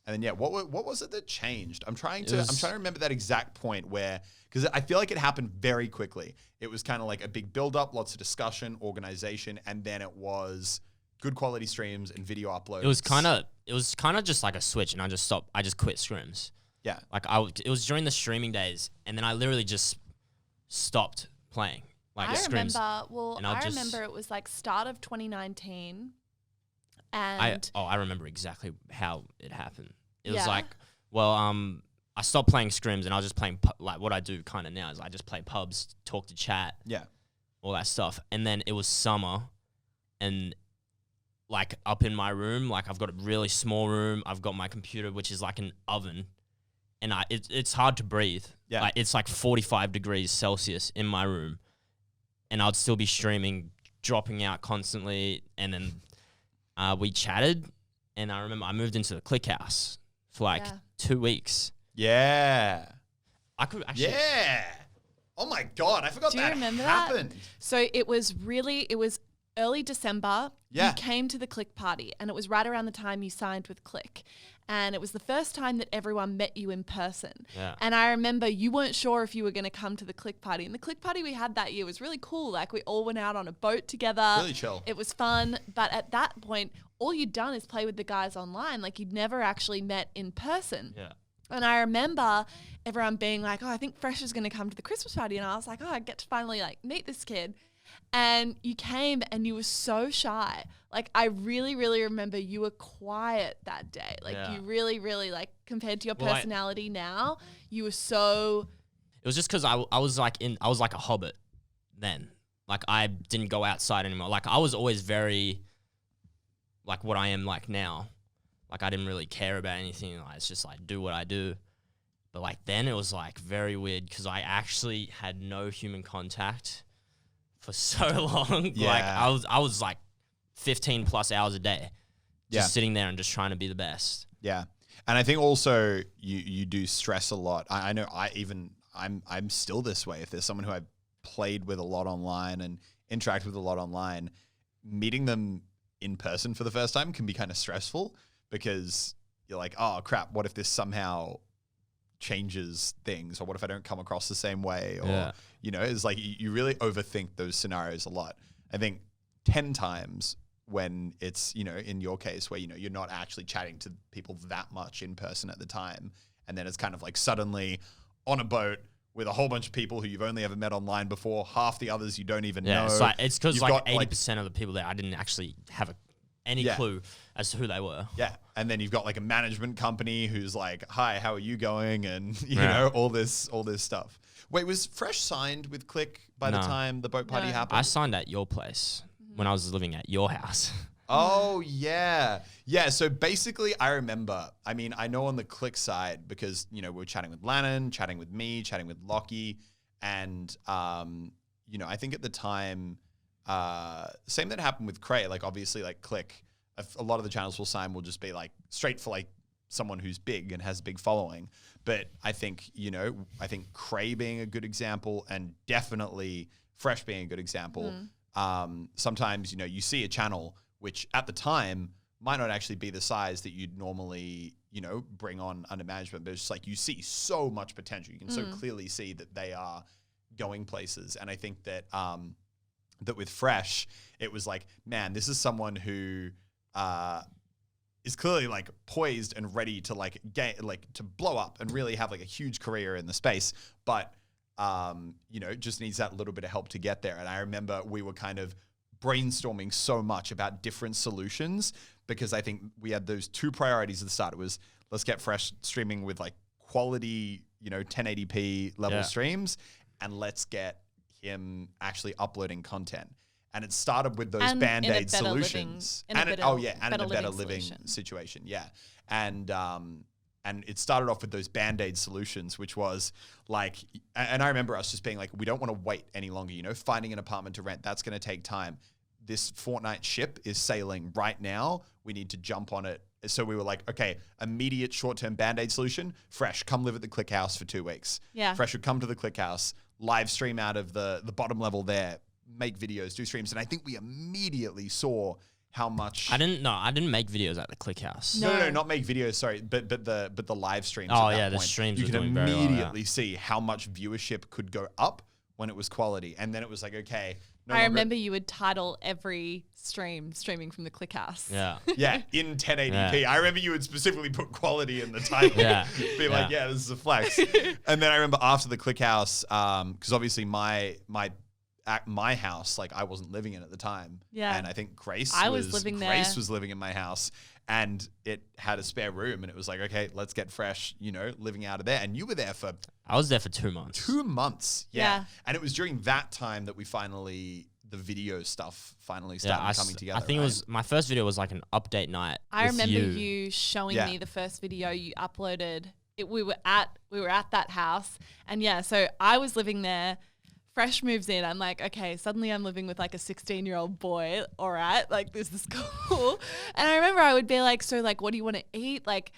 And then what was it that changed? I'm trying to remember that exact point where, because I feel like it happened very quickly. It was kind of like a big build up, lots of discussion, organization, and then it was good quality streams and video uploads. It was kind of just like a switch, and I just stopped. I just quit scrims. Yeah. Like it was during the streaming days, and then I literally just stopped playing. Like I scrims. remember it was like start of 2019. And I remember exactly how it happened. It was like, I stopped playing scrims and I was just playing, like what I do kind of now is I just play pubs, talk to chat, all that stuff. And then it was summer and like up in my room, like I've got a really small room. I've got my computer, which is like an oven, and it's hard to breathe. Yeah. Like, it's like 45 degrees Celsius in my room, and I'd still be streaming, dropping out constantly. And then we chatted, and I remember I moved into the Click House for like 2 weeks. Yeah. I could actually. Yeah. Oh my God, I forgot Do you that remember happened. that? So it was early December. Yeah. You came to the Click party, and it was right around the time you signed with Click. And it was the first time that everyone met you in person. Yeah. And I remember you weren't sure if you were going to come to the Click party. And the Click party we had that year was really cool. Like, we all went out on a boat together. Really chill. It was fun. But at that point, all you'd done is play with the guys online. Like, you'd never actually met in person. Yeah. And I remember everyone being like, oh, I think Fresh is going to come to the Christmas party. And I was like, oh, I get to finally like meet this kid. And you came and you were so shy. Like, I really, really remember you were quiet that day. Like, you really, really, like, compared to your personality now, you were so... It was just because I was like a hobbit then. Like, I didn't go outside anymore. Like, I was always very, like, what I am like now. Like, I didn't really care about anything. Like, it's just like, do what I do. But like, then it was like very weird because I actually had no human contact for so long. Yeah. Like, I was like 15 plus hours a day just sitting there and just trying to be the best. Yeah. And I think also you do stress a lot. I know I'm still this way. If there's someone who I've played with a lot online and interacted with a lot online, meeting them in person for the first time can be kind of stressful because you're like, oh crap, what if this somehow changes things, or what if I don't come across the same way, or you know, it's like you really overthink those scenarios a lot. I think 10 times when it's, you know, in your case where, you know, you're not actually chatting to people that much in person at the time, and then it's kind of like suddenly on a boat with a whole bunch of people who you've only ever met online before, half the others you don't even know. It's because like 80% of the people there I didn't actually have any clue as to who they were. Yeah. And then you've got like a management company who's like, hi, how are you going? And you know, all this stuff. Wait, was Fresh signed with Click by the time the boat party happened? I signed at your place when I was living at your house. Oh, yeah. Yeah, so basically I remember, I mean, I know on the Click side because, you know, we were chatting with Lannon, chatting with me, chatting with Lockie, and, you know, I think at the time, same that happened with Cray, like obviously like Click, a lot of the channels we'll sign will just be like straight for like someone who's big and has a big following. But I think, you know, Cray being a good example and definitely Fresh being a good example. Sometimes, you know, you see a channel which at the time might not actually be the size that you'd normally, you know, bring on under management, but it's just like you see so much potential. You can so clearly see that they are going places. And I think that that with Fresh, it was like, man, this is someone who is clearly like poised and ready to like get like to blow up and really have like a huge career in the space, but you know, just needs that little bit of help to get there. And I remember we were kind of brainstorming so much about different solutions because I think we had those two priorities at the start. It was, let's get Fresh streaming with like quality, you know, 1080p level streams, and let's get him actually uploading content. And it started with those Band-Aid solutions. In a better living situation. Yeah. And it started off with those Band-Aid solutions, which was like, and I remember us just being like, we don't want to wait any longer, you know, finding an apartment to rent, that's going to take time. This Fortnite ship is sailing right now. We need to jump on it. So we were like, okay, immediate short-term Band-Aid solution, Fresh, come live at the Click House for 2 weeks. Yeah. Fresh would come to the Click House, live stream out of the bottom level there, make videos, do streams. And I think we immediately saw how much. I didn't make videos at the Click House. No, not make videos. Sorry, but the live streams. Oh at that yeah, the point, streams. You were could doing very well, yeah. immediately see how much viewership could go up when it was quality, and then it was like, okay. I remember you would title every streaming from the Click House. Yeah. Yeah, in 1080p. Yeah. I remember you would specifically put quality in the title. Yeah. Be like, yeah, this is a flex. And then I remember after the Click House, because obviously my house, like I wasn't living in at the time. Yeah. And I think Grace was living there. Grace was living in my house, and it had a spare room, and it was like, okay, let's get Fresh, living out of there. And you were there for I was there for 2 months. 2 months. Yeah. Yeah. And it was during that time that the video stuff finally started coming together. I think it was my first video was like an update night. I with remember you showing me the first video you uploaded. We were at that house, and so I was living there. Fresh moves in. I'm like, okay, suddenly I'm living with like a 16-year-old boy. All right, like this is cool. And I remember I would be like, so like, what do you want to eat? Like,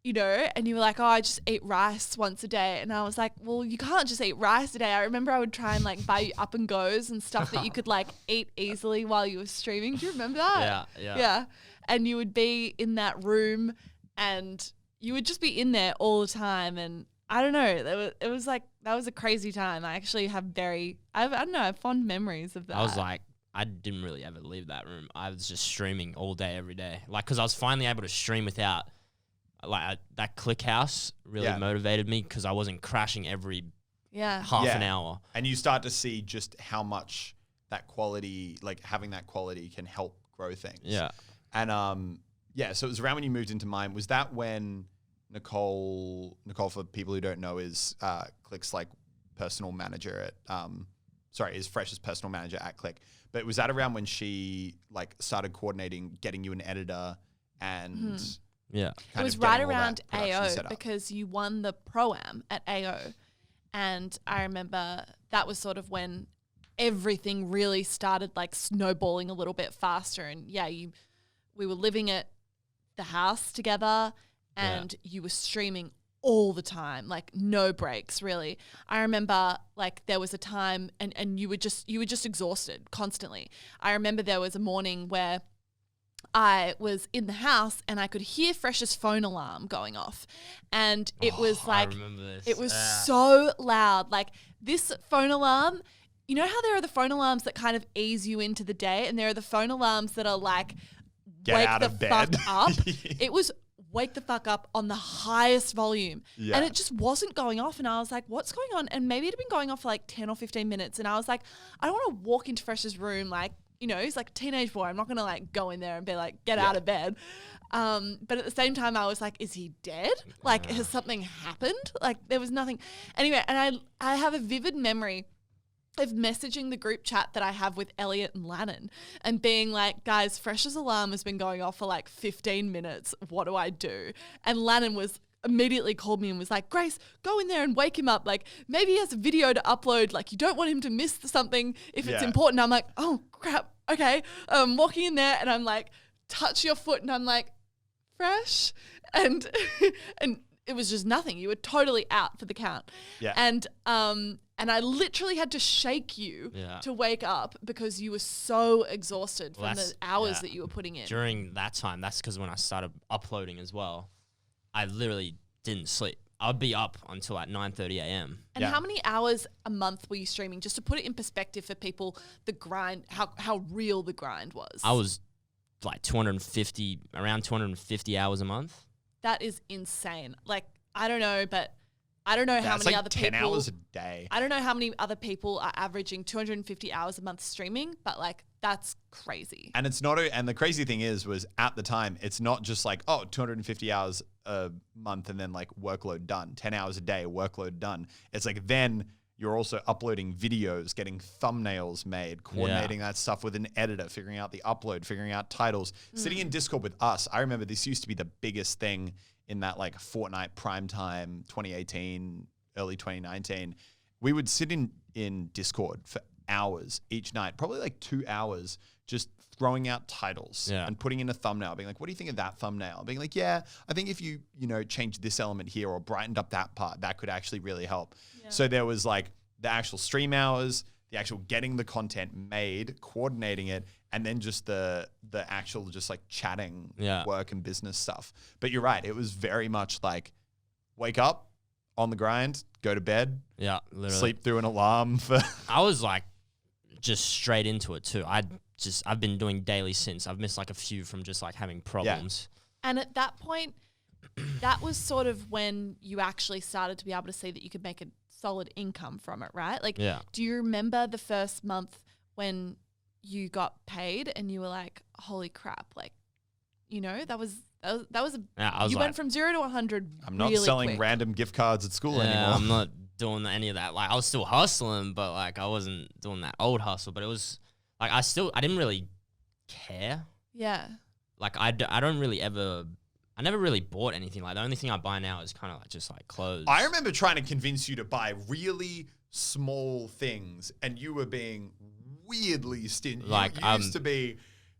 and you were like, oh, I just eat rice once a day. And I was like, well, you can't just eat rice a day. I remember I would try and like buy you up and goes and stuff that you could like eat easily while you were streaming. Do you remember that? Yeah. And you would be in that room and you would just be in there all the time. And I don't know, it was like, that was a crazy time. I actually have I have fond memories of that. I was like, I didn't really ever leave that room. I was just streaming all day, every day. Like, because I was finally able to stream without, like, that Click House really motivated me because I wasn't crashing every half an hour. And you start to see just how much that quality, like having that quality can help grow things. Yeah. And so it was around when you moved into mine. Was that when Nicole, for people who don't know, is Click's like personal manager at, is Fresh's personal manager at Click. But was that around when she like started coordinating, getting you an editor and Yeah. It was right around AO because you won the Pro-Am at AO. And I remember that was sort of when everything really started like snowballing a little bit faster. And we were living at the house together and you were streaming all the time, like no breaks really. I remember like there was a time and you were just exhausted constantly. I remember there was a morning where I was in the house and I could hear Fresh's phone alarm going off. And it was like, I remember this. It was so loud. Like this phone alarm, you know how there are the phone alarms that kind of ease you into the day and there are the phone alarms that are like, get out of bed. Fuck up. It was wake the fuck up on the highest volume. Yeah. And it just wasn't going off. And I was like, what's going on? And maybe it had been going off for like 10 or 15 minutes. And I was like, I don't want to walk into Fresh's room like, he's like a teenage boy. I'm not going to like go in there and be like, get out of bed. But at the same time, I was like, is he dead? Like, has something happened? Like, there was nothing. Anyway, and I have a vivid memory of messaging the group chat that I have with Elliot and Lannon and being like, guys, Fresh's alarm has been going off for like 15 minutes. What do I do? And Lannon immediately called me and was like, Grace, go in there and wake him up. Like maybe he has a video to upload. Like you don't want him to miss something if it's important. I'm like, oh crap. Okay. Walking in there and I'm like, touch your foot. And I'm like, Fresh. And it was just nothing. You were totally out for the count. Yeah. And I literally had to shake you to wake up because you were so exhausted from the hours that you were putting in. During that time, that's because when I started uploading as well, I literally didn't sleep. I'd be up until like 9:30 a.m. And how many hours a month were you streaming? Just to put it in perspective for people, the grind, how real the grind was. I was like around 250 hours a month. That is insane. Like, I don't know, but I don't know how many other 10 people. 10 hours a day. I don't know how many other people are averaging 250 hours a month streaming, but like that's crazy. And it's not, and the crazy thing was at the time, it's not just like, 250 hours a month and then like workload done, 10 hours a day, workload done. It's like then you're also uploading videos, getting thumbnails made, coordinating that stuff with an editor, figuring out the upload, figuring out titles, sitting in Discord with us. I remember this used to be the biggest thing in that like Fortnite primetime 2018, early 2019. We would sit in Discord for hours each night, probably like 2 hours, just throwing out titles and putting in a thumbnail, being like, what do you think of that thumbnail? Being like, I think if you change this element here or brightened up that part, that could actually really help. Yeah. So there was like the actual stream hours, the actual getting the content made, coordinating it, and then just the actual just like chatting work and business stuff. But you're right. It was very much like wake up, on the grind, go to bed, literally sleep through an alarm for. I was like just straight into it too. I've been doing daily since. I've missed like a few from just like having problems. And at that point, that was sort of when you actually started to be able to see that you could make a solid income from it, right? Like, do you remember the first month when you got paid and you were like, holy crap, like, you know, that was you went from 0 to 100. I'm not really selling quick. random gift cards at school anymore. I'm not doing any of that. Like, I was still hustling, but like I wasn't doing that old hustle. But it was like I didn't really care. Yeah. Like I never really bought anything. Like the only thing I buy now is kind of like just like clothes. I remember trying to convince you to buy really small things, and you were being weirdly stingy. Like you used to be,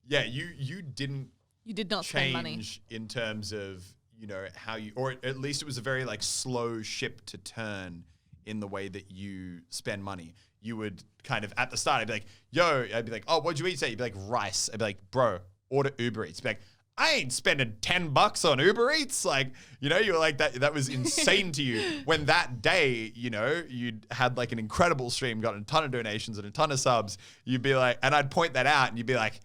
you didn't. You did not spend money change in terms of, you know, how you, or at least it was a very like slow ship to turn in the way that you spend money. You would kind of at the start, I'd be like, I'd be like, oh, what'd you eat today? You'd be like, rice. I'd be like, bro, order Uber Eats. I'd be like, I ain't spending $10 on Uber Eats. Like, you know, you were like that was insane to you. When that day, you know, you'd had like an incredible stream, got a ton of donations and a ton of subs. You'd be like, and I'd point that out and you'd be like,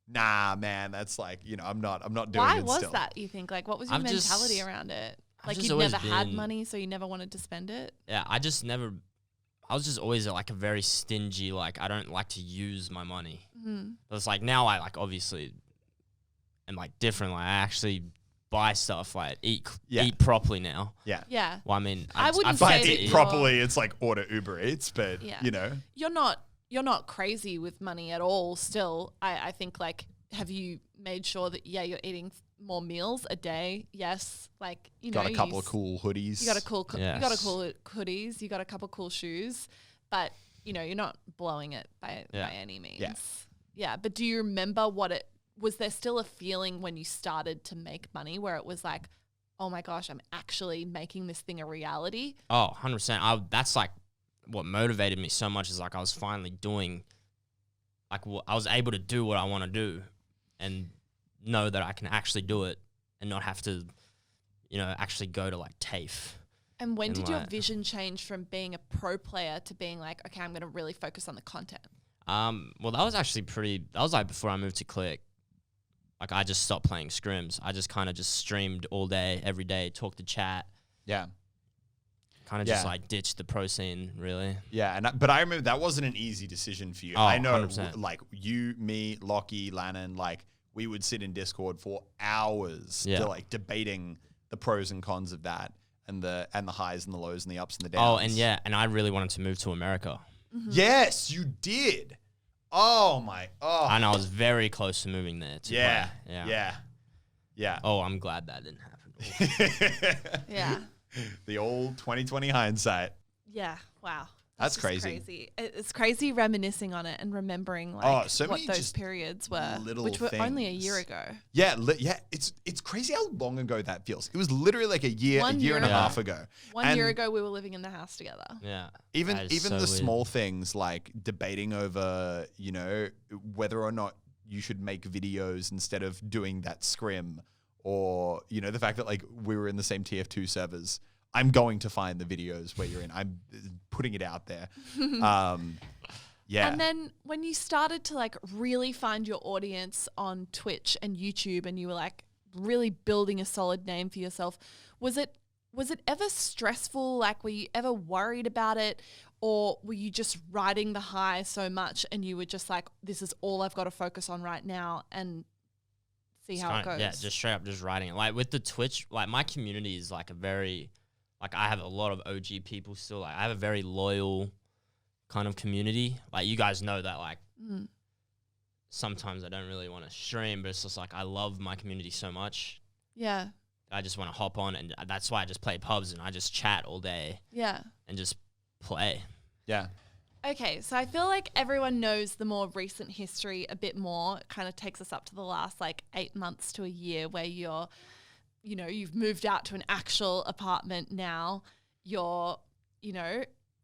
nah, man, that's like, you know, I'm not doing Why it was still. that, you think? Like, what was your mentality around it? Like, just you'd never always had been- money, so you never wanted to spend it? Yeah, I was just always like a very stingy, like I don't like to use my money. But it's like now I like obviously am like different. Like I actually buy stuff, like eat properly now. Yeah. Yeah. Well, I mean, I wouldn't By say that eat you're- properly, it's like order Uber Eats, but you know. You're not crazy with money at all still. I think, like, have you made sure that, you're eating more meals a day? Yes. Like, you know. Got a couple of cool hoodies. You got a cool hoodies. You got a couple cool shoes. But, you know, you're not blowing it by any means. Yeah. But do you remember was there still a feeling when you started to make money where it was like, oh my gosh, I'm actually making this thing a reality? Oh, 100%. That's like what motivated me so much is like I was finally doing, like I was able to do what I want to do and know that I can actually do it and not have to, you know, actually go to like TAFE. And when did your vision change from being a pro player to being like, okay, I'm going to really focus on the content? Well, that was actually that was like before I moved to Click. Like I just stopped playing scrims. I just kind of just streamed all day, every day, talked to chat. Yeah. Kind of just like ditched the pro scene, really. Yeah, but I remember that wasn't an easy decision for you. Oh, I know, 100%. like you, me, Lockie, Lannon, like we would sit in Discord for hours, like debating the pros and cons of that, and the highs and the lows and the ups and the downs. Oh, and I really wanted to move to America. Mm-hmm. Yes, you did. Oh. And I was very close to moving there. Yeah. Oh, I'm glad that didn't happen. Yeah. The old 2020 hindsight. Yeah. Wow. That's just crazy. It's crazy reminiscing on it and remembering like so what many those just periods were, little which were only a things. year ago. Yeah, it's crazy how long ago that feels. It was literally like a year and a half ago. One year ago, we were living in the house together. Yeah. Even That is so the weird. small things like debating over, you know, whether or not you should make videos instead of doing that scrim, or, you know, the fact that like we were in the same TF2 servers. I'm going to find the videos where you're in. I'm putting it out there. Yeah. And then when you started to like really find your audience on Twitch and YouTube, and you were like really building a solid name for yourself, was it ever stressful? Like, were you ever worried about it, or were you just riding the high so much and you were just like, this is all I've got to focus on right now and see how it goes? Yeah, just straight up just writing it. Like with the Twitch, like my community is like like I have a lot of OG people still. Like I have a very loyal kind of community. Like you guys know that like sometimes I don't really want to stream, but it's just like I love my community so much. Yeah. I just want to hop on, and that's why I just play pubs and I just chat all day. Yeah. And just play. Yeah. Okay, so I feel like everyone knows the more recent history a bit more. It kind of takes us up to the last like 8 months to a year where you've moved out to an actual apartment now. You're,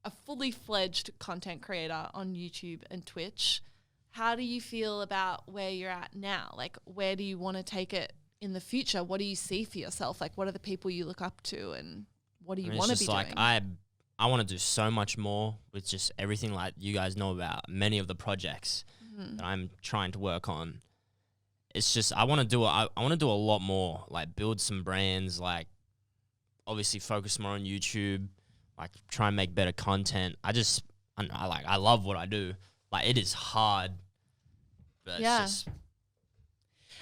a a fully fledged content creator on YouTube and Twitch. How do you feel about where you're at now? Like, where do you want to take it in the future? What do you see for yourself? Like, what are the people you look up to, and what do you want to be doing? I want to do so much more with just everything like you guys know about, many of the projects that I'm trying to work on. It's just I want to do I want to do a lot more, like build some brands, like obviously focus more on YouTube, like try and make better content. I love what I do. Like, it is hard, but it's just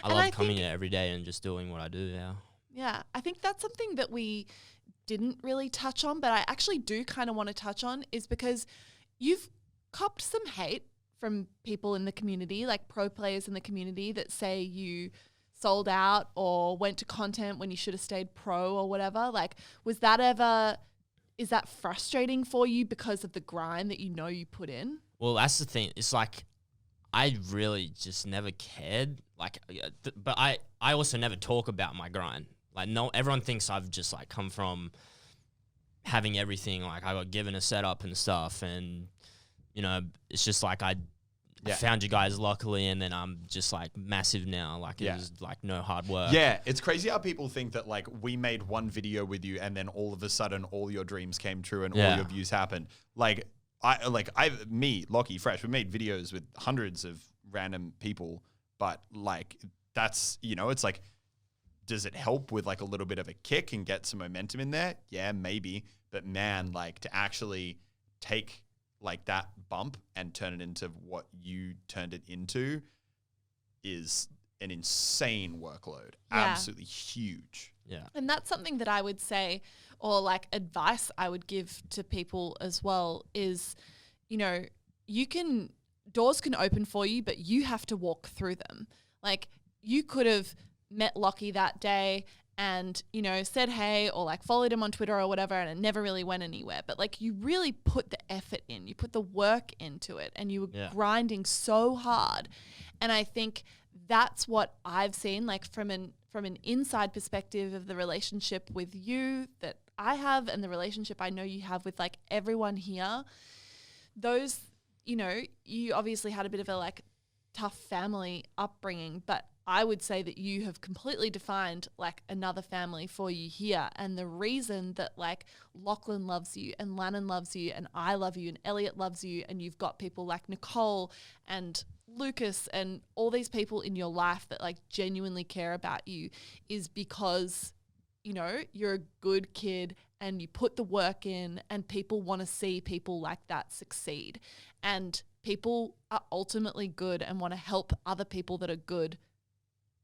I love coming here every day and just doing what I do. Yeah, I think that's something that we didn't really touch on, but I actually do kind of want to touch on, is because you've copped some hate from people in the community, like pro players in the community, that say you sold out or went to content when you should have stayed pro or whatever. Like, is that frustrating for you because of the grind that you put in? Well, that's the thing. It's like, I really just never cared. Like, but I also never talk about my grind. Like, no, everyone thinks I've just like come from having everything. Like, I got given a setup and stuff, and it's just like I found you guys luckily, and then I'm just like massive now. Like, it was like no hard work. Yeah, it's crazy how people think that like we made one video with you, and then all of a sudden all your dreams came true and all your views happened. Like, Lockie, Fresh, we made videos with hundreds of random people, but like that's it's like, does it help with like a little bit of a kick and get some momentum in there? Yeah, maybe. But man, like to actually take like that bump and turn it into what you turned it into is an insane workload. Yeah. Absolutely huge. Yeah. And that's something that I would say, or like advice I would give to people as well, is, doors can open for you, but you have to walk through them. Like, you could have met Lockie that day and, said hey, or like followed him on Twitter or whatever, and it never really went anywhere. But like, you really put the effort in, you put the work into it, and you were grinding so hard. And I think that's what I've seen, like from an inside perspective of the relationship with you that I have, and the relationship I know you have with like everyone here. Those, you obviously had a bit of a like tough family upbringing, but I would say that you have completely defined like another family for you here. And the reason that like Lachlan loves you and Lannon loves you and I love you and Elliot loves you, and you've got people like Nicole and Lucas and all these people in your life that like genuinely care about you, is because, you're a good kid and you put the work in, and people want to see people like that succeed. And people are ultimately good and want to help other people that are good,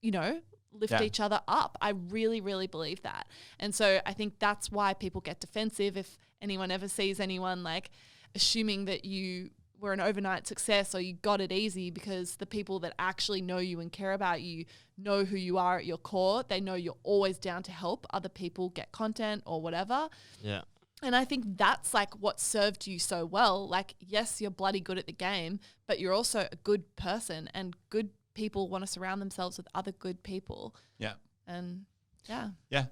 lift each other up. I really, really believe that. And so I think that's why people get defensive if anyone ever sees anyone like assuming that you were an overnight success or you got it easy, because the people that actually know you and care about you know who you are at your core. They know you're always down to help other people get content or whatever. Yeah. And I think that's like what served you so well. Like, yes, you're bloody good at the game, but you're also a good person, and good people want to surround themselves with other good people. Yeah. And yeah. Yeah.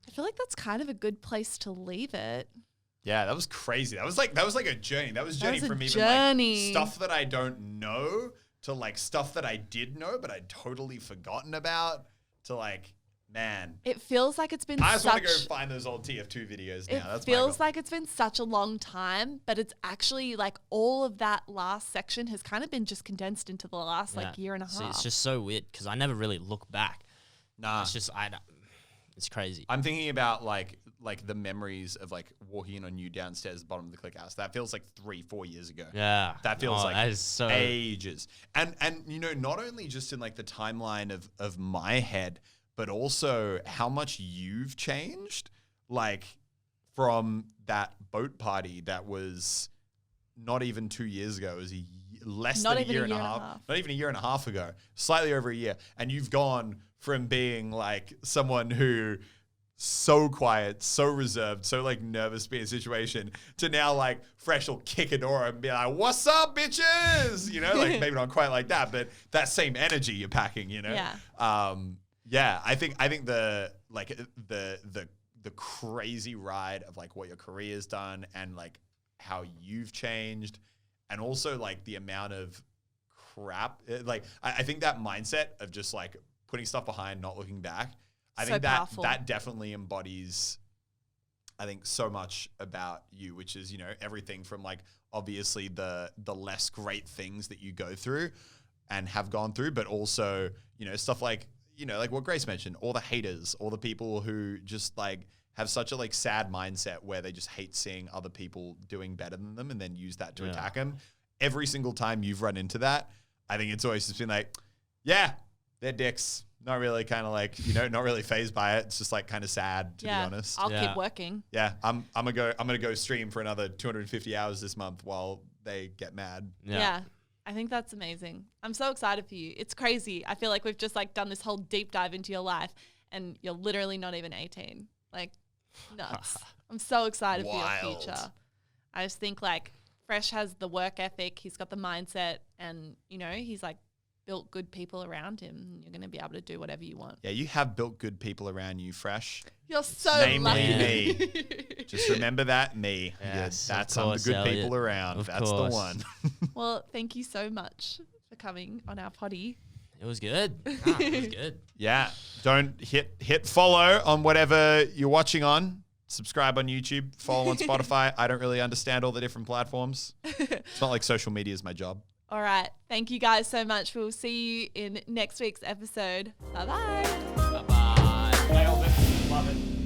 I feel like that's kind of a good place to leave it. Yeah, that was crazy. That was like a journey. That was a journey from even like stuff that I don't know to like stuff that I did know but I'd totally forgotten about, to like, man. It feels like it's been I just want to go find those old TF2 videos now. It feels like it's been such a long time, but it's actually like all of that last section has kind of been just condensed into the last like year and a half. See, it's just so weird because I never really look back. Nah. It's just, it's crazy. I'm thinking about like the memories of like walking in on you downstairs at the bottom of the Click House. That feels like 3-4 years ago. Yeah. That feels like that is so ages. And not only just in like the timeline of my head, but also how much you've changed. Like from that boat party that was not even 2 years ago. It was less than a year and a half. Not even a year and a half ago. Slightly over a year. And you've gone from being like someone who so quiet, so reserved, so like nervous to be in a situation, to now like Fresh will kick a door and be like, "What's up, bitches?" Like maybe not quite like that, but that same energy you're packing, Yeah. Yeah. I think the the crazy ride of like what your career's done and like how you've changed, and also like the amount of crap. Like I think that mindset of just like putting stuff behind, not looking back. I think that definitely embodies, I think, so much about you, which is, you know, everything from like obviously the less great things that you go through and have gone through, but also, you know, stuff like, you know, like what Grace mentioned, all the haters, all the people who just like have such a like sad mindset where they just hate seeing other people doing better than them and then use that to attack them. Every single time you've run into that, I think it's always just been like, yeah, they're dicks. Not really kind of like, you know, not really fazed by it. It's just like kind of sad, to be honest. I'll keep working. Yeah, I'm gonna go stream for another 250 hours this month while they get mad. Yeah. I think that's amazing. I'm so excited for you. It's crazy. I feel like we've just like done this whole deep dive into your life and you're literally not even 18. Like, nuts. I'm so excited for your future. I just think like Fresh has the work ethic. He's got the mindset and, you know, he's like built good people around him. You're going to be able to do whatever you want. Yeah, you have built good people around you, Fresh. You're so lucky. Namely me. Just remember that, me. Yes, that's some of the good people around. That's the one. Well, thank you so much for coming on our potty. It was good. It was good. Yeah. Don't hit follow on whatever you're watching on. Subscribe on YouTube. Follow on Spotify. I don't really understand all the different platforms. It's not like social media is my job. All right. Thank you guys so much. We'll see you in next week's episode. Bye-bye. Bye-bye. Nailed it. Love it.